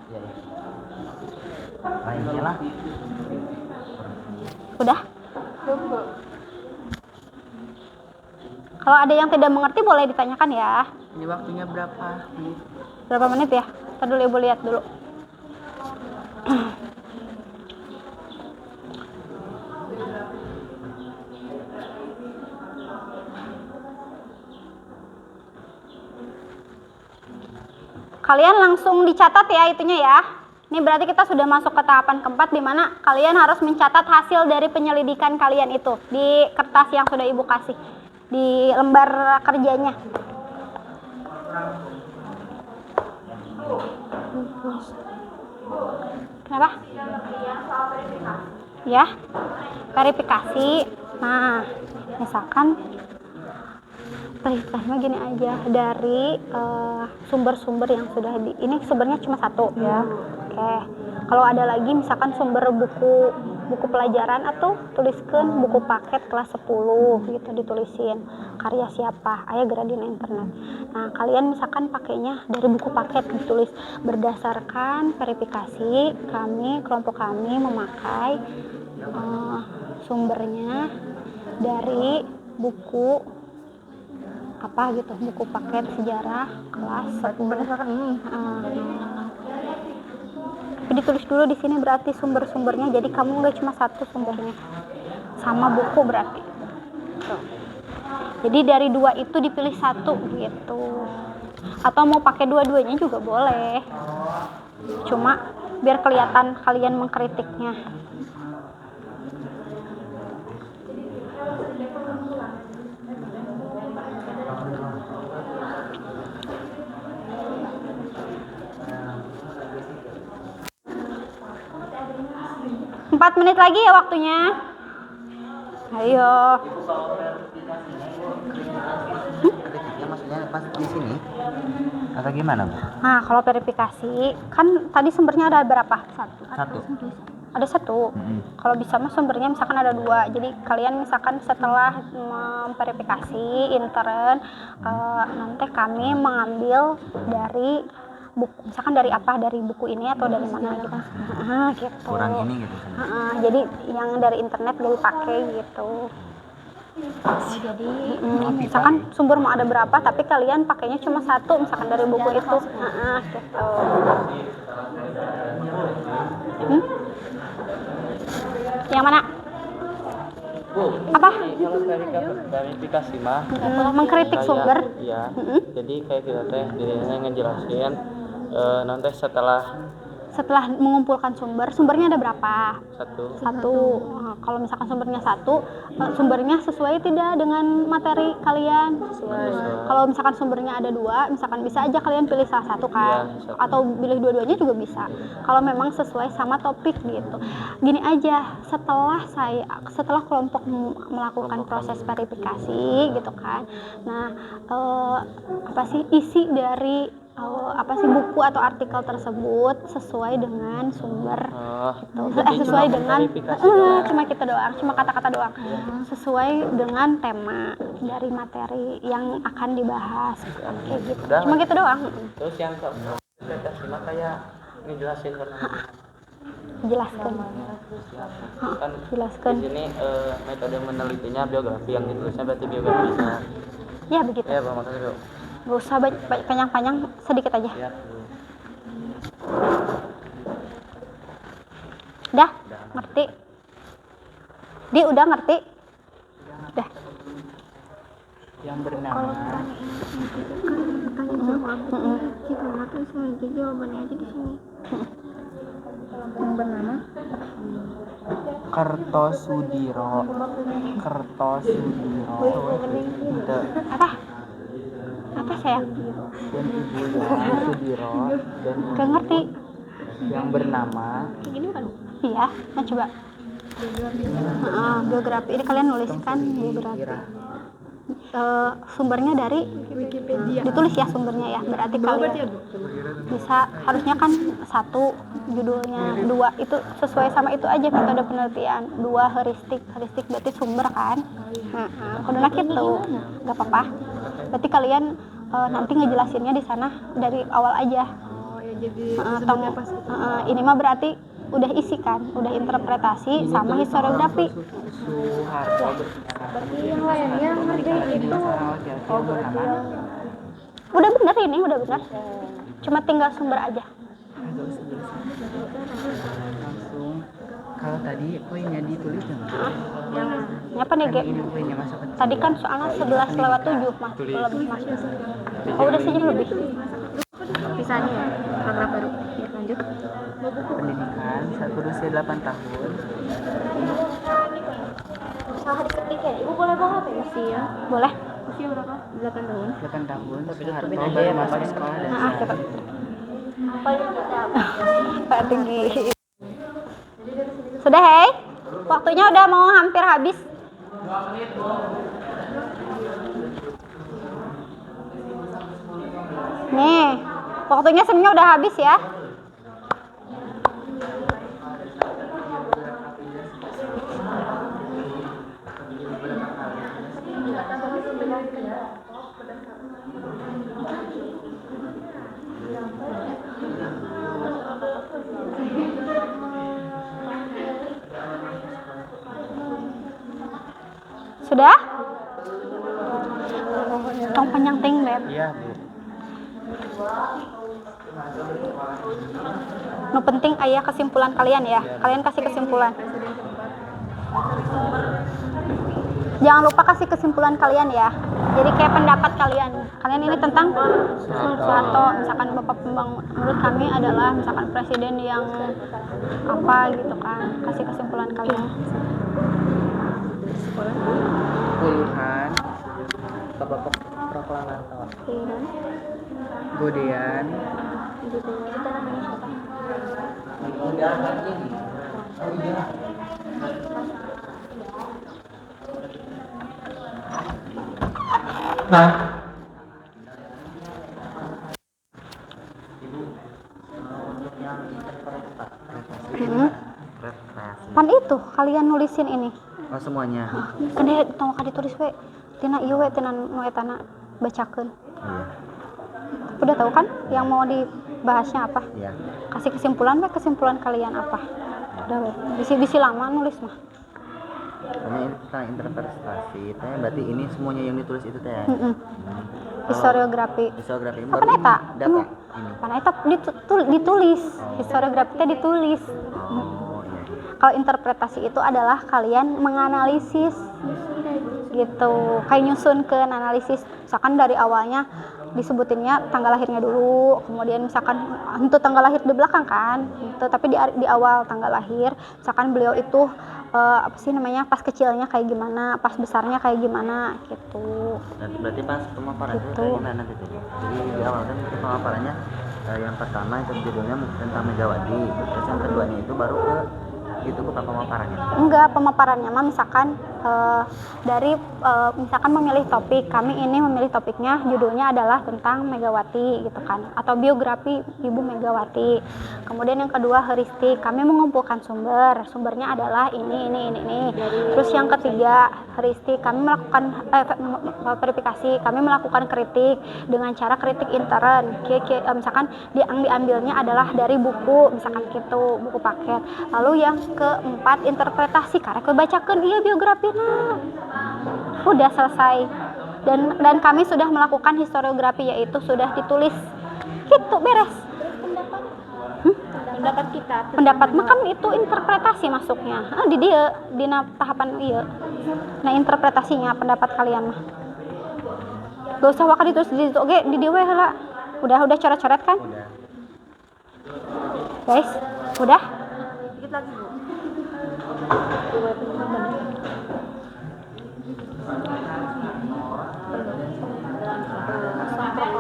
Lainnya lah. Udah? Kalau ada yang tidak mengerti boleh ditanyakan ya. Ini waktunya berapa? Berapa menit ya? Ntar dulu Ibu lihat dulu. Kalian langsung dicatat ya itunya ya. Ini berarti kita sudah masuk ke tahapan keempat di mana kalian harus mencatat hasil dari penyelidikan kalian itu di kertas yang sudah Ibu kasih di lembar kerjanya. Kenapa? Ya, verifikasi. Nah, misalkan Verifikasinya gini aja, dari sumber-sumber yang sudah ini sebenarnya cuma satu ya. Oke. Kalau ada lagi misalkan sumber buku pelajaran atau tuliskan buku paket kelas 10 gitu, ditulisin karya siapa, aya geura dina internet. Nah, kalian misalkan pakainya dari buku paket, ditulis berdasarkan verifikasi kelompok kami memakai sumbernya dari buku apa gitu, buku paket sejarah kelas 10. Tapi ditulis dulu di sini berarti sumber-sumbernya, jadi kamu nggak cuma satu sumbernya sama buku berarti. Tuh. Jadi dari dua itu dipilih satu gitu, atau mau pakai dua-duanya juga boleh, cuma biar kelihatan kalian mengkritiknya. Empat menit lagi ya waktunya. Ayo. Kritiknya maksudnya pas di sini atau gimana, Bu? Nah, kalau verifikasi kan tadi sumbernya ada berapa? Satu. Ada satu. Kalau bisa mah sumbernya misalkan ada dua. Jadi kalian misalkan setelah memverifikasi intern, nanti kami mengambil dari buku, misalkan dari apa, dari buku ini atau dari mana gitu. Gitu. Kurang ini gitu. Jadi yang dari internet gak dipakai gitu. Jadi misalkan sumber mau ada berapa, tapi kalian pakainya cuma satu, misalkan dari buku itu. Gitu. Yang mana? Bu, Apa? kalau verifikasi mah Mengkritik sumber. Iya. Jadi kayak kita teh dirinya ngejelasin nanti setelah mengumpulkan sumbernya ada berapa? Satu. Nah, kalau misalkan sumbernya satu, sumbernya sesuai tidak dengan materi kalian? Sesuai. Kalau misalkan sumbernya ada dua, misalkan bisa aja kalian pilih salah satu kan, Ya, atau pilih dua-duanya juga bisa. Kalau memang sesuai sama topik gitu. Gini aja, setelah kelompok melakukan proses verifikasi gitu kan. Nah, isi dari buku atau artikel tersebut sesuai dengan sumber gitu. Sesuai dengan cuma kata-kata doang, sesuai dengan tema dari materi yang akan dibahas kayak gitu. Cuma gitu doang. Terus yang verifikasi mah kayak ngejelasin Jelaskan. Di sini metode menelitinya biografi, yang ditulisnya berarti biografinya. Ya begitu. Ya, Bang, makasih, Bu. Gak usah panjang-panjang, sedikit aja. Ya. Udah ngerti? Udah ngerti? Udah. Yang bernama Gimana tuh saya aja jawabannya aja di sini. Yang bernama Kertosudiro. Apa sayang? Dan ibunya Sudiro dan Gak ngerti. yang bernama Iya, nah coba. Biografi. Ini kalian nuliskan biografi. Sumbernya dari Wikipedia. Ditulis ya sumbernya ya. Berarti kalian bisa, harusnya kan satu judulnya, dua itu sesuai sama itu aja metode penelitian. Dua heuristik berarti sumber kan. Kuduna gitu. Gak apa-apa. Berarti kalian nanti ngejelasinnya di sana dari awal aja. Ini mah berarti udah isi kan, udah interpretasi sama historiografi. berarti yang lainnya ngerti itu. Udah bener ini, udah bener. Cuma tinggal sumber aja. Langsung kalau tadi poinnya ditulis enggak? Apa nih, Ge? Ini poinnya masuk ke Tadi kan soalnya 11:07 mas, lebih masuk. Oh udah sejam lebih. Pisahnya ya, paragraf baru. Ya, lanjut. pendidikan saat berusia 8 tahun. Salah diketik ya. Ibu boleh bawa apa ya? Usia. Boleh. Usia berapa? 8 tahun. 8 tahun Soeharto baru masuk sekolah dan Cepet. Paling kita Pak tinggi. Sudah, hei? Waktunya udah mau hampir habis. Waktunya sebenarnya udah habis ya. Sudah? Tong panjang ting, Beb. Iya, Bu. Nu penting aya kesimpulan kalian ya. Kalian kasih kesimpulan. Jangan lupa kasih kesimpulan kalian ya. Jadi kayak pendapat kalian. Kalian ini tentang Soeharto. Misalkan Bapak Pembangunan menurut kami adalah misalkan presiden yang apa gitu kan. Kasih kesimpulan kalian. Puluhan Bapak proklamator Godean Pan itu kalian nulisin ini. Oh, semuanya. Kan dia tong ka ditulis we. Tina ieu we tina nu etana bacakeun. Iya. Udah tahu kan yang mau dibahasnya apa? Iya. Kasih kesimpulan we, kesimpulan kalian apa? Udah we. Bisi-bisi lama nulis mah. Karena ini tentang interpretasi, teh berarti ini semuanya yang ditulis itu teh. Historiografi. Historiografi Apa baru eta? data ini. Pan eta ditulis. Historiografi teh ditulis. Oh, iya. Kalau interpretasi itu adalah kalian menganalisis gitu, kayak nyusunkeun analisis. Misalkan dari awalnya disebutinnya tanggal lahirnya dulu, kemudian misalkan untuk tanggal lahir di belakang kan, gitu, tapi di awal tanggal lahir, misalkan beliau itu apa sih namanya, pas kecilnya kayak gimana, pas besarnya kayak gimana gitu. Dan berarti pas pemaparan itu Gitu. kayak gimana nanti tuh? Jadi di awal kan itu pemaparannya yang pertama itu judulnya tentang Megawati, terus yang keduanya itu baru ke gitu bukan pemaparannya. Enggak, pemaparannya mah misalkan dari misalkan memilih topik, kami ini memilih topiknya judulnya adalah tentang Megawati gitu kan, atau biografi Ibu Megawati. Kemudian yang kedua heuristik, kami mengumpulkan sumbernya adalah ini. Terus yang ketiga heuristik, kami melakukan verifikasi, kami melakukan kritik dengan cara kritik intern. Misalkan diambilnya adalah dari buku, misalkan gitu, buku paket. Lalu yang keempat interpretasi, karena kebacakan iya biografina. Udah selesai. Dan kami sudah melakukan historiografi, yaitu sudah ditulis gitu, beres. Pendapat kita. Pendapat mah kan itu interpretasi masuknya. Di dia di tahapan iya. Nah, interpretasinya pendapat kalian mah. Gak usah wakar ditulis di situ. Oke, di dia we heula. Udah coret-coret kan? Udah. Guys, udah? Dikit lagi, Bu.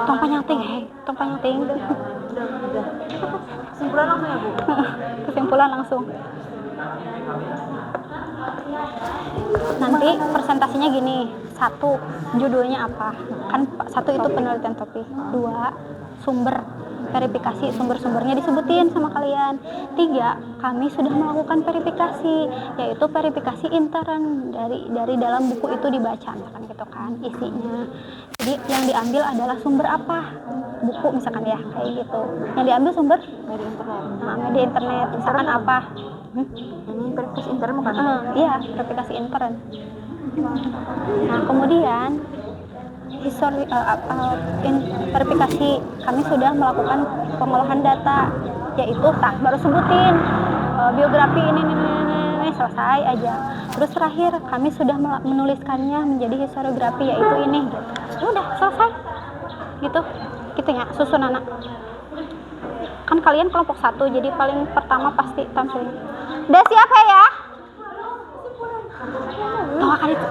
Tong panjang ting. Udah. Kesimpulan langsung ya, Bu. Kesimpulan langsung. Nanti presentasinya gini. 1, judulnya apa? Kan 1 itu penelitian topik. 2, sumber. Verifikasi sumber-sumbernya disebutin sama kalian. 3, kami sudah melakukan verifikasi, yaitu verifikasi intern dari dalam buku itu dibaca, misalkan gitu kan isinya. Jadi yang diambil adalah sumber apa? Buku misalkan ya, kayak gitu. Yang diambil sumber Media internet. media internet, misalkan apa? Ini verifikasi intern bukan? Iya, verifikasi intern. Nah, kemudian verifikasi, kami sudah melakukan pengolahan data, yaitu baru sebutin biografi ini selesai aja. Terus terakhir kami sudah menuliskannya menjadi historiografi, yaitu ini gitu. Udah selesai gitu ya susunan anak. Kan kalian kelompok 1, jadi paling pertama pasti tampil. Udah siap ya?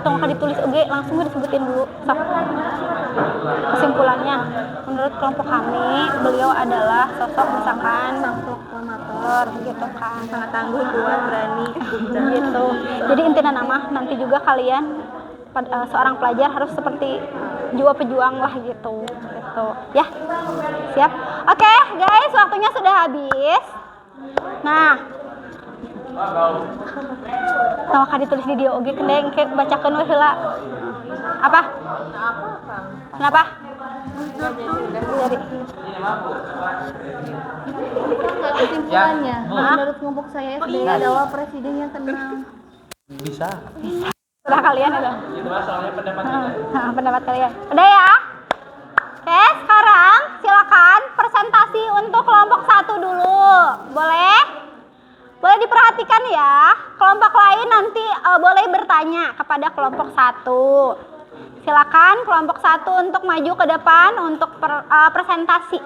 Tong akan ditulis oke, langsung disebutin dulu. Sok. Kesimpulannya, menurut kelompok kami, beliau adalah sosok misalkan proklamator gitu kan, Sangat tangguh, kuat, berani, gitu. Jadi intinya nama nanti juga kalian seorang pelajar harus seperti jiwa pejuang lah gitu. Ya, siap. Oke, guys, waktunya sudah habis. Nah, tahu kan ditulis di dia oge kendeng ke bacakeun we heula. Apa? Kenapa? Dari Kesimpulannya, menurut kelompok saya SD adalah presiden yang tenang. Bisa. Sudah kalian itu. Pendapat kalian. Udah ya? Oke, sekarang silakan presentasi untuk kelompok 1 dulu. Boleh? Boleh diperhatikan ya. Kelompok lain nanti boleh bertanya kepada kelompok 1. Silakan kelompok 1 untuk maju ke depan untuk presentasi.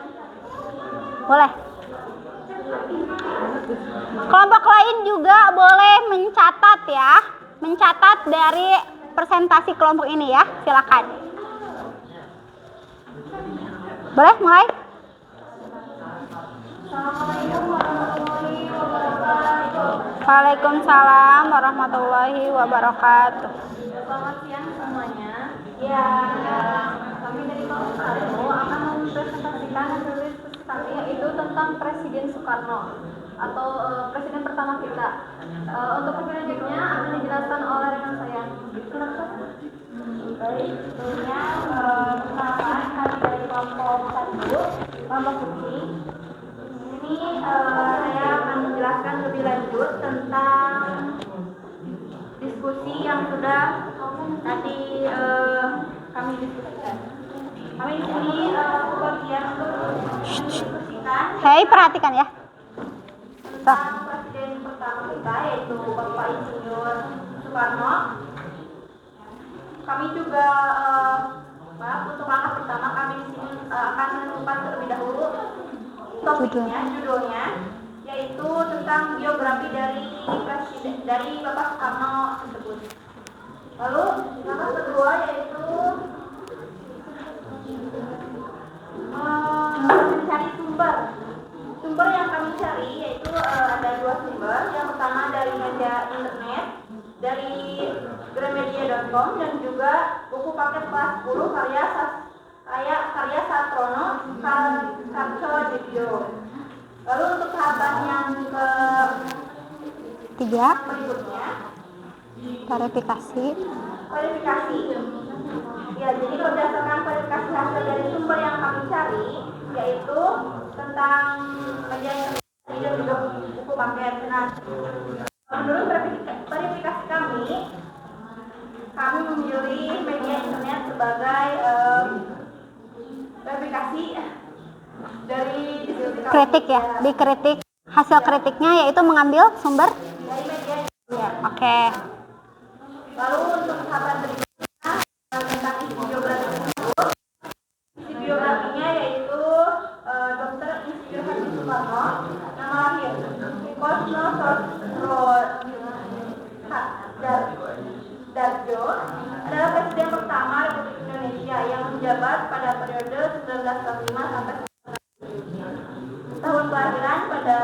Boleh. Kelompok lain juga boleh mencatat ya. Mencatat dari presentasi kelompok ini ya. Silakan. Boleh mulai? Waalaikumsalam warahmatullahi wabarakatuh. Selamat siang semuanya. Ya, kami dari kelompok 1 akan mempresentasikan hasil diskusi kami yaitu tentang Presiden Soekarno atau presiden pertama kita. Untuk selanjutnya akan dijelaskan oleh rekan saya. Baik, tentunya perkenalkan kami dari kelompok 1, kelompok putih. Ini saya akan menjelaskan lebih lanjut tentang diskusi yang sudah tadi kami diskusikan. Kami di sini berbagian untuk mendiskusikan Hei, perhatikan ya. tentang presiden pertama kita yaitu Bapak Insinyur Soekarno. Kami juga untuk langkah pertama kami di sini akan menentukan terlebih dahulu topiknya, judulnya yaitu tentang biografi dari Bapak Soekarno tersebut. Lalu langkah kedua yaitu mencari sumber yang kami cari yaitu ada 2 sumber. Yang pertama dari media internet dari gramedia.com dan juga buku paket kelas 10 karya Satrono Kartodibyo. Lalu untuk tahapan yang Tiga, berikutnya verifikasi. Ya, jadi berdasarkan verifikasi hasil dari sumber yang kami cari yaitu tentang media internet dan juga buku paket. Nah, menurut verifikasi kami memilih media internet sebagai verifikasi dari diskusi kami. Kritik ya, dikritik. Hasil kritiknya yaitu mengambil sumber. Dari media internet. Oke. Lalu untuk tahapan berikutnya tentang isi biografi tersebut. Isi biografinya yaitu Dr. Insinyur Haji Soekarno, nama lahir Kosno Sosro Darjo, adalah presiden pertama Republik Indonesia yang menjabat pada periode 1945 sampai tahun kelahiran pada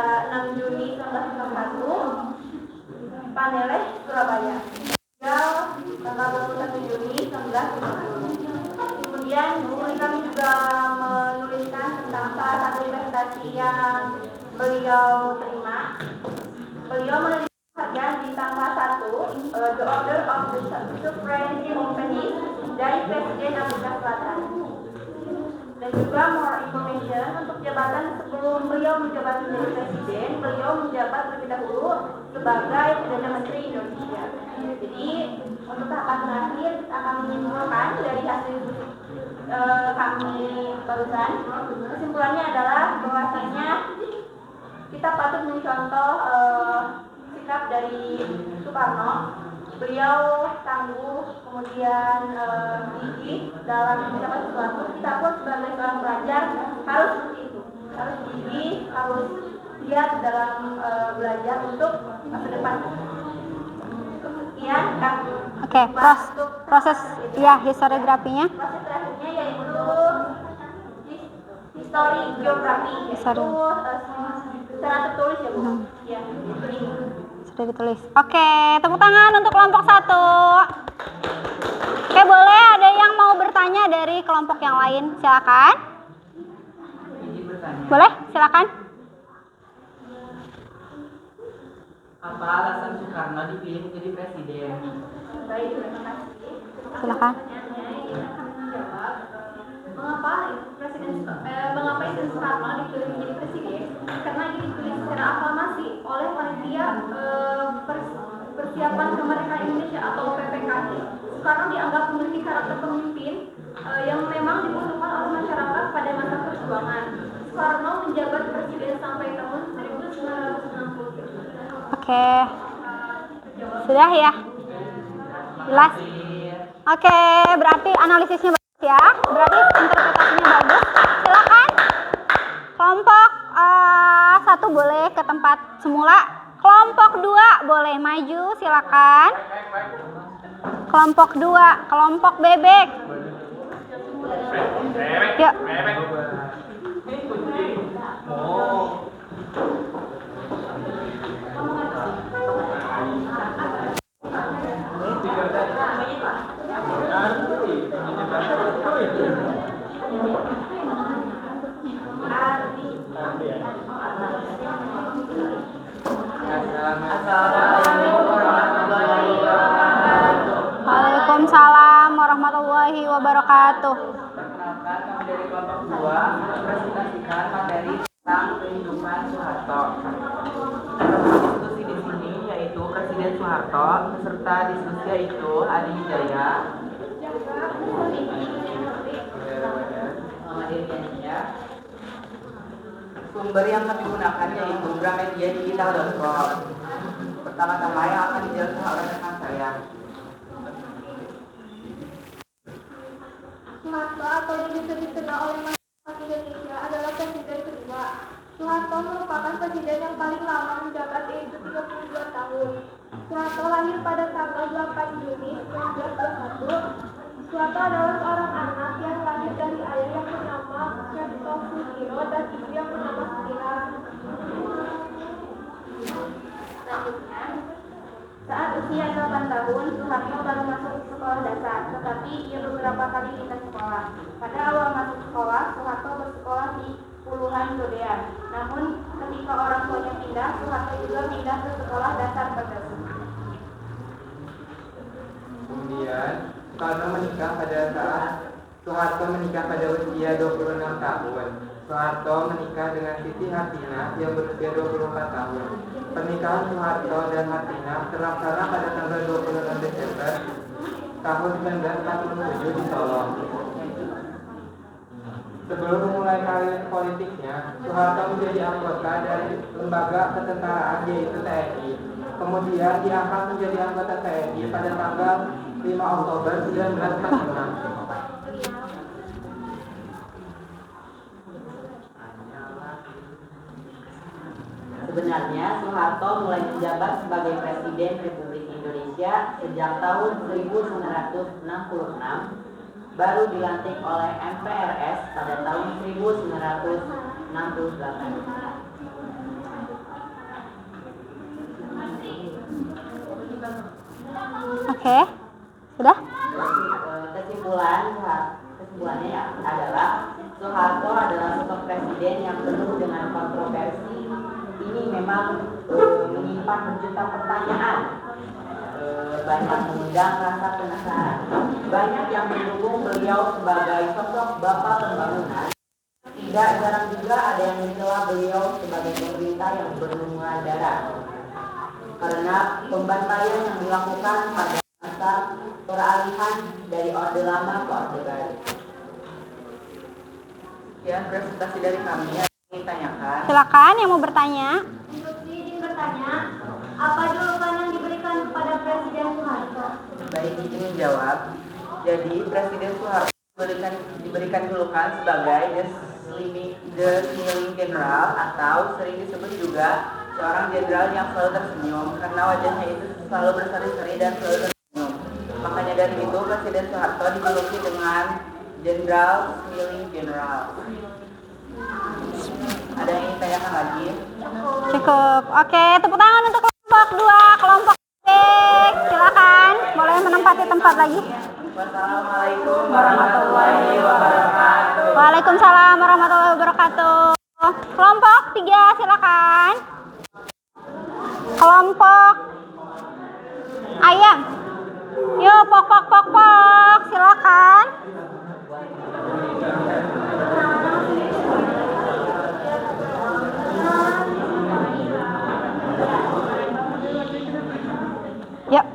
6 Juni 1951, Paneleh, Surabaya. Tanggal 21 Juni 1950. Kemudian kami juga menuliskan tentang salah satu prestasi yang beliau terima. Beliau menerima penghargaan bintang kelas 1, The Order of the Supreme Company dari Presiden Afrika Selatan. Dan juga more information untuk jabatan sebelum beliau menjabat menjadi presiden, beliau menjabat terlebih dahulu sebagai Perdana Menteri Indonesia. Jadi untuk tahapan terakhir akan menyimpulkan dari hasil kami barusan. Kesimpulannya adalah bahwasanya kita patut mencontoh sikap dari Soekarno. Beliau tangguh, kemudian gigih dalam mencapai sesuatu. Kita pun sebagai seorang pelajar harus seperti itu, harus gigih, harus giat dalam belajar untuk masa depan. Sekian kami. Oke, proses ya historiografinya. Proses terakhirnya yaitu histori geografi, yaitu secara tertulis ya Bu. Ya, itu ini. Sudah ditulis. Oke, tepuk tangan untuk kelompok 1. Oke, boleh ada yang mau bertanya dari kelompok yang lain? Silakan. Boleh, silakan. Apa alasan Soekarno dipilih menjadi presiden? Baik, terima kasih. Silakan. Mengapa Insinyur Soekarno dipilih menjadi presiden? Karena ini dipilih secara aklamasi oleh panitia persiapan kemerdekaan Indonesia atau PPKI. Soekarno dianggap memiliki karakter pemimpin yang memang dibutuhkan oleh masyarakat pada masa perjuangan. Soekarno menjabat presiden sampai tahun 1960. Oke. Sudah ya? Jelas? Oke, berarti analisisnya bagus ya. Berarti interpretasinya bagus. Silakan. Kelompok 1 boleh ke tempat semula. Kelompok 2 boleh maju, silakan. Kelompok 2, kelompok bebek. Yuk. Waalaikumsalam warahmatullahi wabarakatuh. Perkenalkan, kami dari kelompok 2 mempresentasikan materi tentang kehidupan Soeharto. Diskusi di sini yaitu Presiden Soeharto, peserta diskusi yaitu Adi Wijaya, Muhammad Iryansya. Sumber yang kami gunakan yaitu Gramedia Digital.com. Pertama-tama yang akan dijelaskan oleh rekan saya. Soeharto atau juga dikenal oleh masyarakat Indonesia adalah presiden kedua. Soeharto merupakan presiden yang paling lama menjabat yaitu 32 tahun. Soeharto lahir pada tanggal 8 Juni 1921. Soeharto adalah seorang anak yang lahir dari ayah yang bernama Kertosudiro dan ibu yang bernama Sutira. Selanjutnya, saat usia 8 tahun, Soeharto baru masuk sekolah dasar, tetapi ia beberapa kali pindah sekolah. Pada awal masuk sekolah, Soeharto bersekolah di Puluhan Sodean. Namun, ketika orang tuanya pindah, Soeharto juga pindah ke sekolah dasar Pegasi. Kemudian Soekarno menikah Soeharto menikah pada usia 26 tahun. Soeharto menikah dengan Siti Hartinah yang berusia 24 tahun. Pernikahan Soeharto dan Hartinah terlaksana pada tanggal 26 Desember tahun 1947 di Solo. Sebelum memulai karir politiknya, Soeharto menjadi anggota dari lembaga ketentaraan yaitu TNI. Kemudian diangkat menjadi anggota TNI pada tanggal 5 Oktober 1946. Sebenarnya Soeharto mulai menjabat sebagai Presiden Republik Indonesia sejak tahun 1966, baru dilantik oleh MPRS pada tahun 1968. Oke. Sudah? Kesimpulannya adalah Soeharto adalah sosok presiden yang penuh dengan kontroversi. Ini memang menyimpan berjuta pertanyaan, banyak mengundang rasa penasaran. Banyak yang mendukung beliau sebagai sosok bapak pembangunan. Tidak jarang juga ada yang mencela beliau sebagai pemerintah yang berlumur darah karena pembantaian yang dilakukan pada masa peralihan dari Orde Lama ke Orde Baru. Sekian presentasi dari kami yang ingin tanyakan. Silakan yang mau bertanya. Izin bertanya, apa julukan yang diberikan kepada Presiden Soeharto? Baik, izin menjawab. Jadi Presiden Soeharto diberikan julukan sebagai The Smiling General, atau sering disebut juga seorang jenderal yang selalu tersenyum karena wajahnya itu selalu berseri-seri dan selalu tersenyum. Makanya dari itu Presiden Soeharto dijuluki dengan Jenderal Smiling General. Ada yang ingin tanyakan lagi? Cukup. Oke, tepuk tangan untuk kelompok 2, kelompok B. Silakan, boleh menempati tempat lagi. Wassalamualaikum warahmatullahi wabarakatuh. Waalaikumsalam warahmatullahi wabarakatuh. Kelompok 3 silakan. Kelompok ayam. Yuk, pok pok pok pok, silakan. Yuk.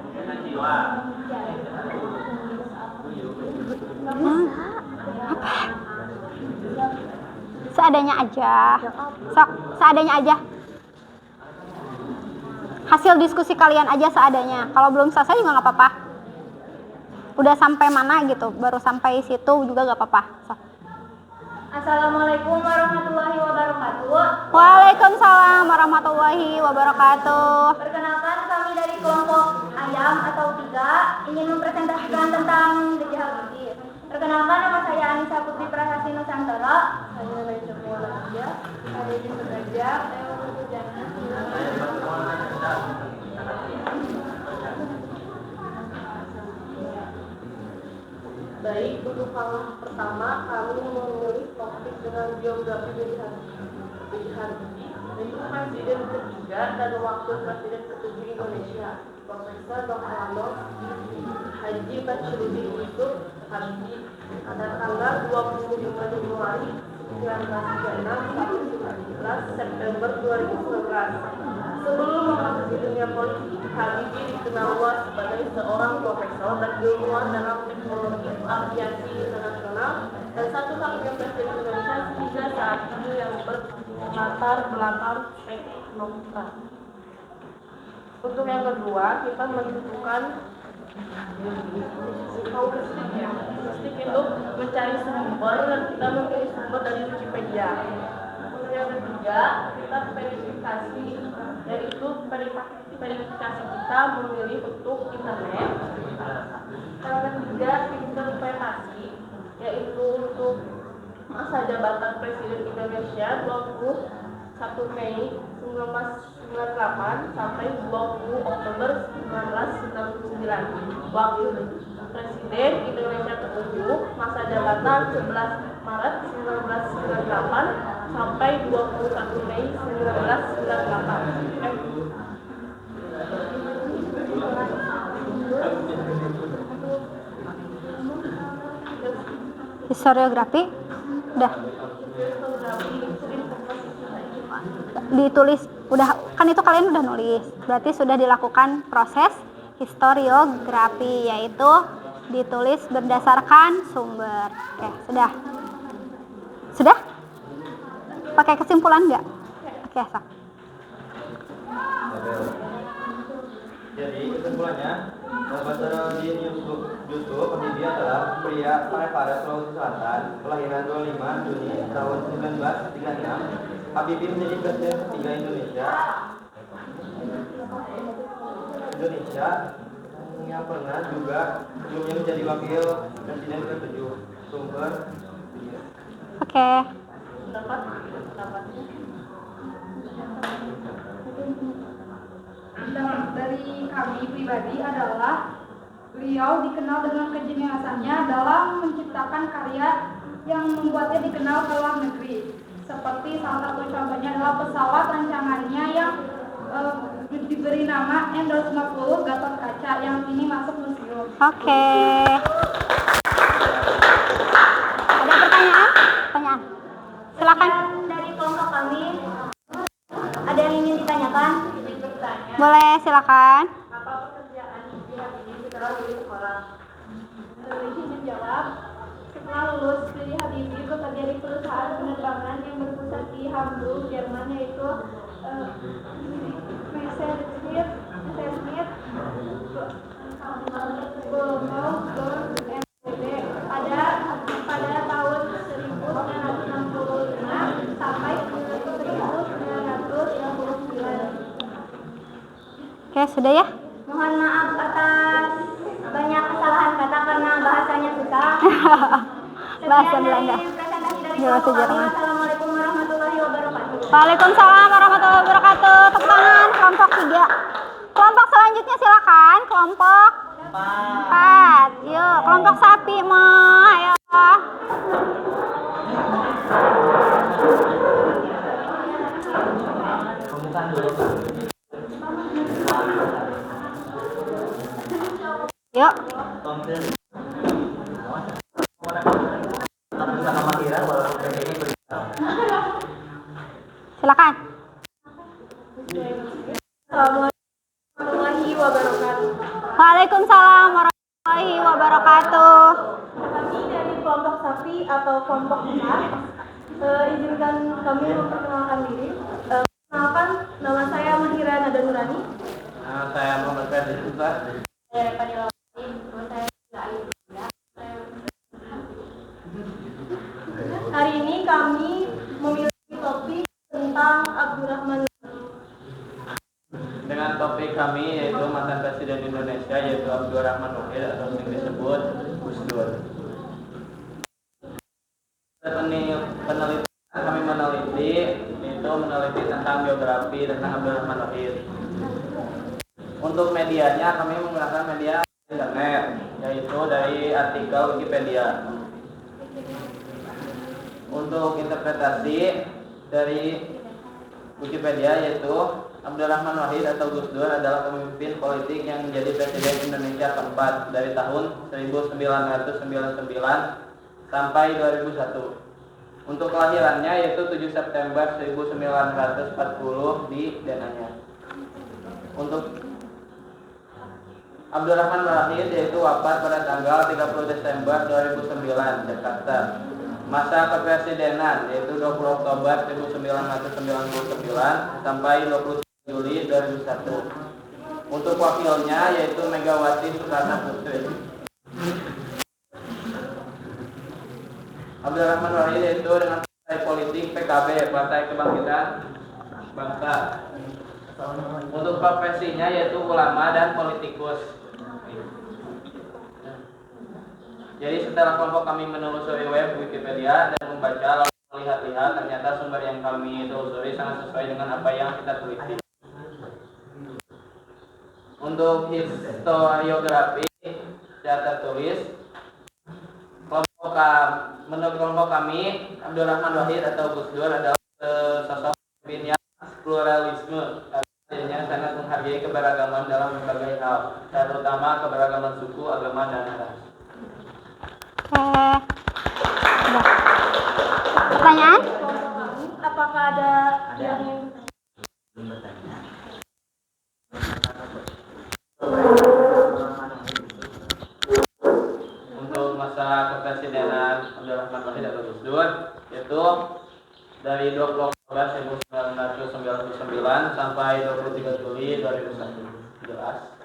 Apa? Seadanya aja. Sok, seadanya aja. Hasil diskusi kalian aja seadanya. Kalau belum selesai juga nggak apa-apa. Udah sampai mana gitu, baru sampai situ juga nggak apa-apa. Sok. Assalamualaikum warahmatullahi wabarakatuh. Waalaikumsalam warahmatullahi wabarakatuh. Perkenalkan, kami dari kelompok ayam atau 3 ingin mempresentasikan tentang B.J. Habibie. Perkenalkan, nama saya Anissa Putri Prasasti Nusantara. Saya dari sekolah Raja. Saya di Seraja. Saya bekerjanya. Baik, untuk hal pertama kami memilih topik dengan biografi B.J. Habibie, yaitu Presiden ketiga dan wakil Presiden ketujuh Indonesia, Profesor Dr. Anwar Haji Basyuddin Yusuf Habibie, pada tanggal 25 Januari 1936 sampai 11 September 2019. Sebelum memasuki dunia politik, Habibie dikenal luas sebagai seorang profesor dan ilmuwan dalam teknologi aviasi internasional dan satu-satunya presiden Indonesia hingga saat ini yang berlatar belakang teknokrata. Untuk yang kedua, kita menentukan heuristik itu mencari sumber dan kita memilih sumber dari Wikipedia. Untuk yang ketiga, kita verifikasi, yaitu verifikasi kita memilih untuk internet. Yang ketiga, interpretasi, yaitu untuk masa jabatan Presiden Indonesia 21 Mei 1998 sampai 20 Oktober 1999. Wakil Presiden Indonesia ke-7 masa jabatan 11 Maret 1998 sampai 21 Mei 1998. Historiografi udah ditulis, udah kan itu kalian udah nulis, berarti sudah dilakukan proses historiografi, yaitu ditulis berdasarkan sumber. Oke, sudah pakai kesimpulan nggak? Oke, sok. Jadi kesimpulannya, Basaruddin Yusuf Habibie adalah pria Parepare, Sulawesi Selatan, kelahiran 25 Juni tahun 1936. Habibie menjadi presiden ketiga Indonesia yang pernah juga sebelumnya menjadi wakil presiden ke-7. Sumber. Oke. Dari kami pribadi adalah beliau dikenal dengan kejeniusannya dalam menciptakan karya yang membuatnya dikenal ke luar negeri. Seperti salah satu contohnya adalah pesawat rancangannya yang diberi nama N-250 Gatot Kaca yang kini masuk museum. Oke. Ada pertanyaan? Pertanyaan. Silakan. Dari kelompok kami, ada yang ingin ditanyakan? Boleh, silakan. Apa pekerjaan B.J. Habibie setelah lulus sekolah? Izin menjawab, setelah lulus B.J. Habibie bekerja di perusahaan penerbangan yang berpusat di Hamburg, Jerman, yaitu Messerschmitt pada tahun 1965 sampai 1969. Oke, sudah ya? Mohon maaf atas banyak kesalahan kata karena bahasanya susah. Bahasa Belanda. Presentasi dari Bahasa kelompok kami. Jerman. Assalamualaikum warahmatullahi wabarakatuh. Waalaikumsalam warahmatullahi wabarakatuh. Tepuk tangan kelompok 3. Kelompok selanjutnya silakan, kelompok 4. Yuk, kelompok sapi mau, ayo. Silakan. Warahmatullahi wabarakatuh. Waalaikumsalam warahmatullahi wabarakatuh. Kami dari kelompok sapi atau kelompok besar. Izinkan kami memperkenalkan diri. Perkenalkan, nama saya Mahira Nada Nurani. Saya Muhammad Ferdi juga. Hari ini kami memiliki topik tentang Abdurrahman. Dengan topik kami yaitu mantan Presiden Indonesia yaitu Abdurrahman Wahid atau yang disebut Gus Dur. Penelitian kami meneliti tentang biografi tentang Abdurrahman Wahid. Untuk medianya kami menggunakan media internet yaitu dari artikel Wikipedia. Untuk interpretasi dari Wikipedia yaitu Abdurrahman Wahid atau Gus Dur adalah pemimpin politik yang menjadi Presiden Indonesia keempat dari tahun 1999 sampai 2001. Untuk kelahirannya yaitu 7 September 1940 di Denanyar. Untuk Abdurrahman Wahid yaitu wafat pada tanggal 30 Desember 2009 Jakarta. Masa kepresidenan yaitu 20 Oktober 1999 sampai 20 Juli 2001. Untuk wakilnya yaitu Megawati Soekarno Putri. Abdurrahman Wahid yaitu dengan partai politik PKB, Partai Kebangkitan Bangsa. Untuk profesinya yaitu ulama dan politikus. Jadi setelah kelompok kami menelusuri web Wikipedia dan membaca lalu melihat-lihat, ternyata sumber yang kami telusuri sangat sesuai dengan apa yang kita teliti. Untuk historiografi secara tertulis, menurut kelompok kami, Abdurrahman Wahid atau Gus Dur adalah sosok pemimpin yang pluralisme. Artinya sangat menghargai keberagaman dalam berbagai hal, terutama keberagaman suku, agama, dan ras. Udah. Pertanyaan? Apakah ada yang Untuk masa kepresidenan Abdurrahman Wahid atau Gus Dur yaitu dari 20 Oktober 1999 sampai 23 Juli 2001. Jelas.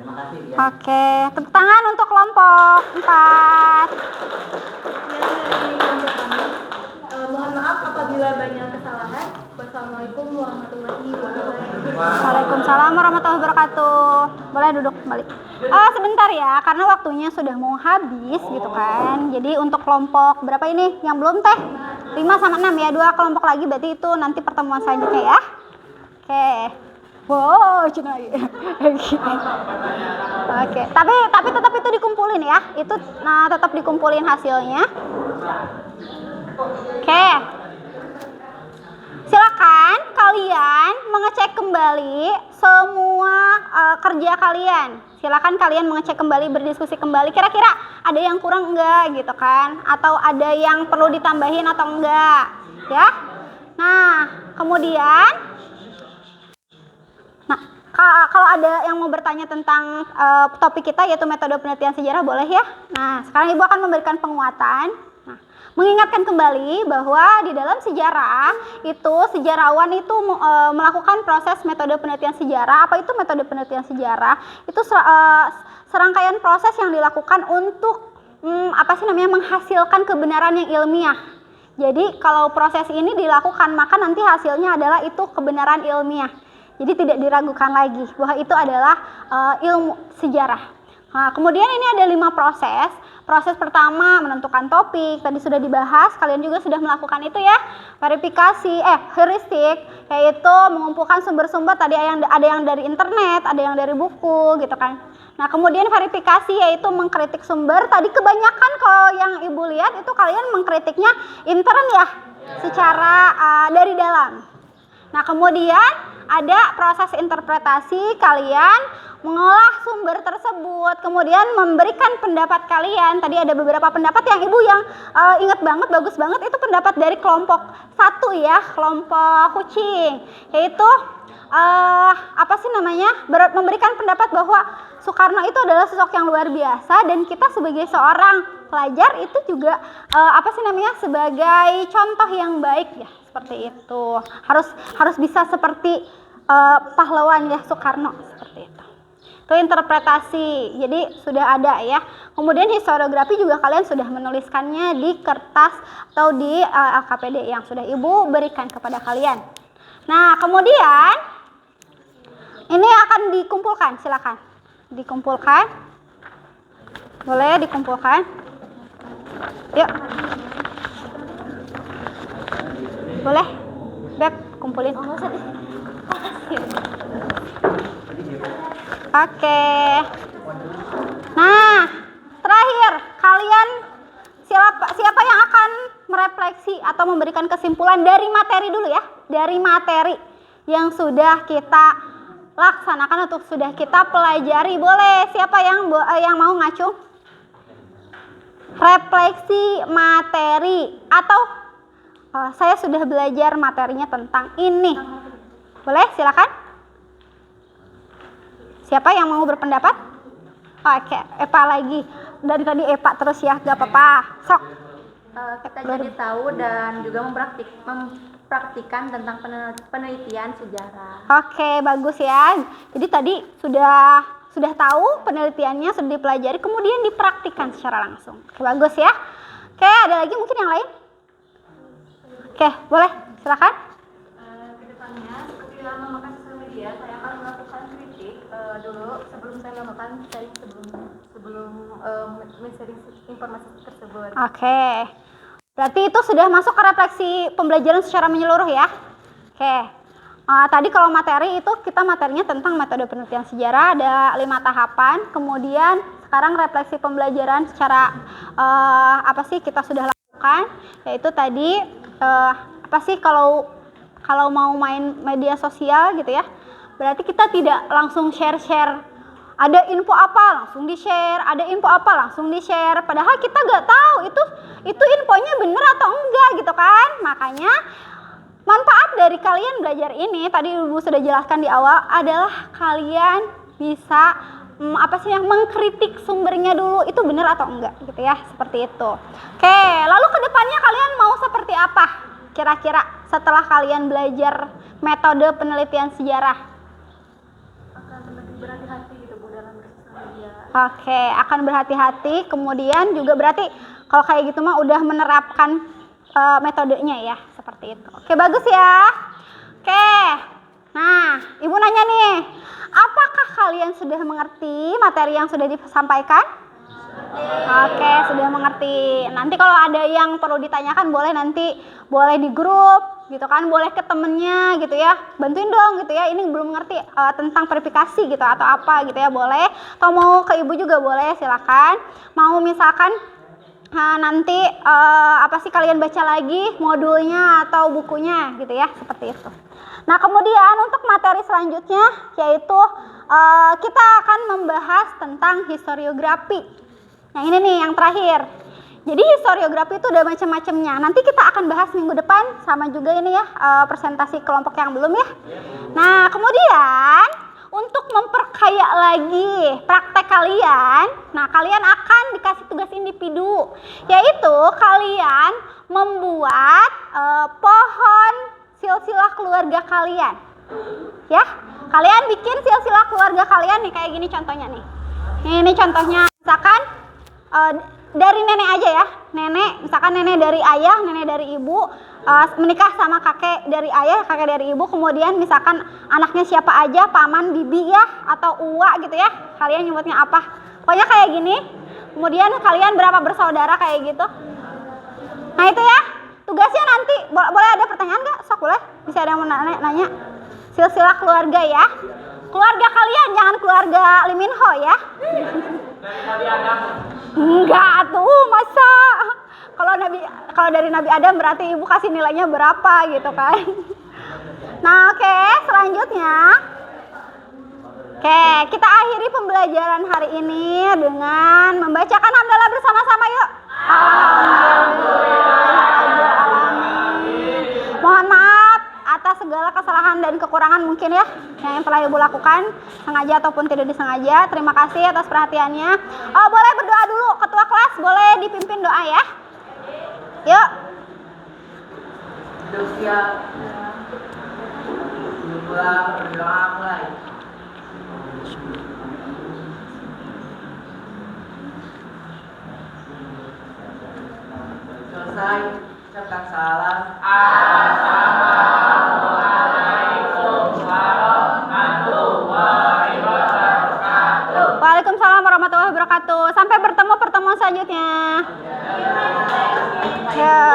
Terima kasih ya. Oke, tepuk tangan untuk kelompok 4. Mohon maaf apabila banyak kesalahan. Wassalamualaikum warahmatullahi wabarakatuh. Waalaikumsalam warahmatullahi wabarakatuh. Boleh duduk kembali. Sebentar ya, karena waktunya sudah mau habis gitu kan. Jadi untuk kelompok berapa ini? Yang belum teh? 5 sama 6 ya, 2 kelompok lagi berarti itu nanti pertemuan selanjutnya ya. Oke. Wow, cina. Oke, tapi tetap itu dikumpulin ya. Itu tetap dikumpulin hasilnya. Oke. Silakan kalian mengecek kembali semua kerja kalian. Silakan kalian mengecek kembali, berdiskusi kembali. Kira-kira ada yang kurang enggak gitu kan? Atau ada yang perlu ditambahin atau enggak? Ya. Nah, kemudian kalau ada yang mau bertanya tentang topik kita yaitu metode penelitian sejarah boleh ya. Nah, sekarang Ibu akan memberikan penguatan. Nah, mengingatkan kembali bahwa di dalam sejarah itu sejarawan itu melakukan proses metode penelitian sejarah. Apa itu metode penelitian sejarah? Itu serangkaian proses yang dilakukan untuk menghasilkan kebenaran yang ilmiah. Jadi kalau proses ini dilakukan maka nanti hasilnya adalah itu kebenaran ilmiah. Jadi tidak diragukan lagi bahwa itu adalah ilmu sejarah. Nah, kemudian ini ada 5 proses. Proses pertama menentukan topik, tadi sudah dibahas, kalian juga sudah melakukan itu ya. Verifikasi, heuristik, yaitu mengumpulkan sumber-sumber, tadi ada yang dari internet, ada yang dari buku gitu kan. Nah, kemudian verifikasi yaitu mengkritik sumber. Tadi kebanyakan kalau yang Ibu lihat itu kalian mengkritiknya intern ya, secara dari dalam. Nah, kemudian ada proses interpretasi, kalian mengolah sumber tersebut, kemudian memberikan pendapat kalian. Tadi ada beberapa pendapat yang ibu yang ingat banget, bagus banget, itu pendapat dari kelompok 1 ya, kelompok kucing, yaitu memberikan pendapat bahwa Soekarno itu adalah sosok yang luar biasa, dan kita sebagai seorang pelajar itu juga sebagai contoh yang baik ya, seperti itu. Harus bisa seperti pahlawan ya Soekarno, seperti itu. Itu interpretasi, jadi sudah ada ya. Kemudian historiografi juga kalian sudah menuliskannya di kertas atau di LKPD yang sudah ibu berikan kepada kalian. Nah, kemudian ini akan dikumpulkan, silakan dikumpulkan, boleh dikumpulkan, yuk, boleh, Beb, kumpulin. Oke. Nah, terakhir kalian siapa yang akan merefleksi atau memberikan kesimpulan dari materi dulu ya, dari materi yang sudah kita laksanakan atau sudah kita pelajari. Boleh, siapa yang mau ngacu? Refleksi materi atau saya sudah belajar materinya tentang ini. Boleh, silakan. Siapa yang mau berpendapat? Oke, Epa lagi. Dari tadi Epa terus ya, gak apa-apa. Sok. Kita jadi tahu dan juga mempraktikkan tentang penelitian sejarah. Oke, bagus ya. Jadi tadi sudah tahu penelitiannya, sudah dipelajari, kemudian dipraktikkan secara langsung. Oke, bagus ya. Oke, ada lagi mungkin yang lain? Oke, boleh, silakan. Kedepannya, seperti dalam memakai sosial media, saya akan melakukan kritik dulu sebelum saya melakukan sharing sebelum men-sharing informasi tersebut. Oke. Berarti itu sudah masuk ke refleksi pembelajaran secara menyeluruh ya. Oke. Tadi kalau materi itu kita materinya tentang metode penelitian sejarah, ada 5 tahapan. Kemudian sekarang refleksi pembelajaran secara kita sudah lakukan, yaitu tadi kalau mau main media sosial gitu ya, berarti kita tidak langsung share. Ada info apa langsung di-share, ada info apa langsung di-share, padahal kita nggak tahu itu infonya bener atau enggak gitu kan. Makanya manfaat dari kalian belajar ini, tadi Ibu sudah jelaskan di awal, adalah kalian bisa mengkritik sumbernya dulu, itu benar atau enggak gitu ya, seperti itu. Oke, lalu kedepannya kalian mau seperti apa kira-kira setelah kalian belajar metode penelitian sejarah? Akan lebih berhati-hati gitu Bu dalam bersosial media. Oke, akan berhati-hati, kemudian juga berarti kalau kayak gitu mah udah menerapkan metodenya ya, seperti itu. Oke, bagus ya. Oke, nah Ibu nanya nih, apakah kalian sudah mengerti materi yang sudah disampaikan? Oke, sudah mengerti. Nanti kalau ada yang perlu ditanyakan boleh di grup gitu kan, boleh ke temennya gitu ya, bantuin dong gitu ya, ini belum ngerti tentang verifikasi gitu atau apa gitu ya, boleh. Atau mau ke Ibu juga boleh, silakan. Mau misalkan nanti kalian baca lagi modulnya atau bukunya gitu ya, seperti itu. Nah, kemudian untuk materi selanjutnya yaitu kita akan membahas tentang historiografi. Yang ini nih yang terakhir. Jadi historiografi itu udah macam-macamnya. Nanti kita akan bahas minggu depan, sama juga ini ya presentasi kelompok yang belum ya. Nah, kemudian untuk memperkaya lagi praktek kalian, nah kalian akan dikasih tugas individu, yaitu kalian membuat pohon silsilah keluarga kalian. Ya, kalian bikin silsilah keluarga kalian nih, kayak gini contohnya nih. Ini contohnya, misalkan dari nenek aja ya, misalkan nenek dari ayah, nenek dari ibu, menikah sama kakek dari ayah, kakek dari ibu, kemudian misalkan anaknya siapa aja, paman, bibi ya, atau uwa gitu ya, kalian nyebutnya apa, pokoknya kayak gini. Kemudian kalian berapa bersaudara kayak gitu. Nah itu ya, tugasnya nanti, boleh ada pertanyaan nggak? Sok boleh, bisa ada yang mau nanya. Silsilah keluarga ya, keluarga kalian, jangan keluarga Lee Min Ho ya. Enggak tuh, masa kalau dari Nabi Adam berarti Ibu kasih nilainya berapa gitu kan. Nah, oke, selanjutnya Oke, kita akhiri pembelajaran hari ini dengan membacakan hamdalah bersama-sama yuk. Alhamdulillahirrahmanirrahim. Mohon maaf atas segala kesalahan dan kekurangan mungkin ya yang telah Ibu lakukan, sengaja ataupun tidak disengaja. Terima kasih atas perhatiannya. Oh, boleh berdoa dulu, ketua kelas boleh dipimpin doa ya. Yuk. Hidup siap. Pulang berdoa mulai. Selesai, ucapkan salam. Assalamualaikum warahmatullahi wabarakatuh. Waalaikumsalam warahmatullahi wabarakatuh. Sampai bertemu pertemuan selanjutnya. Ya.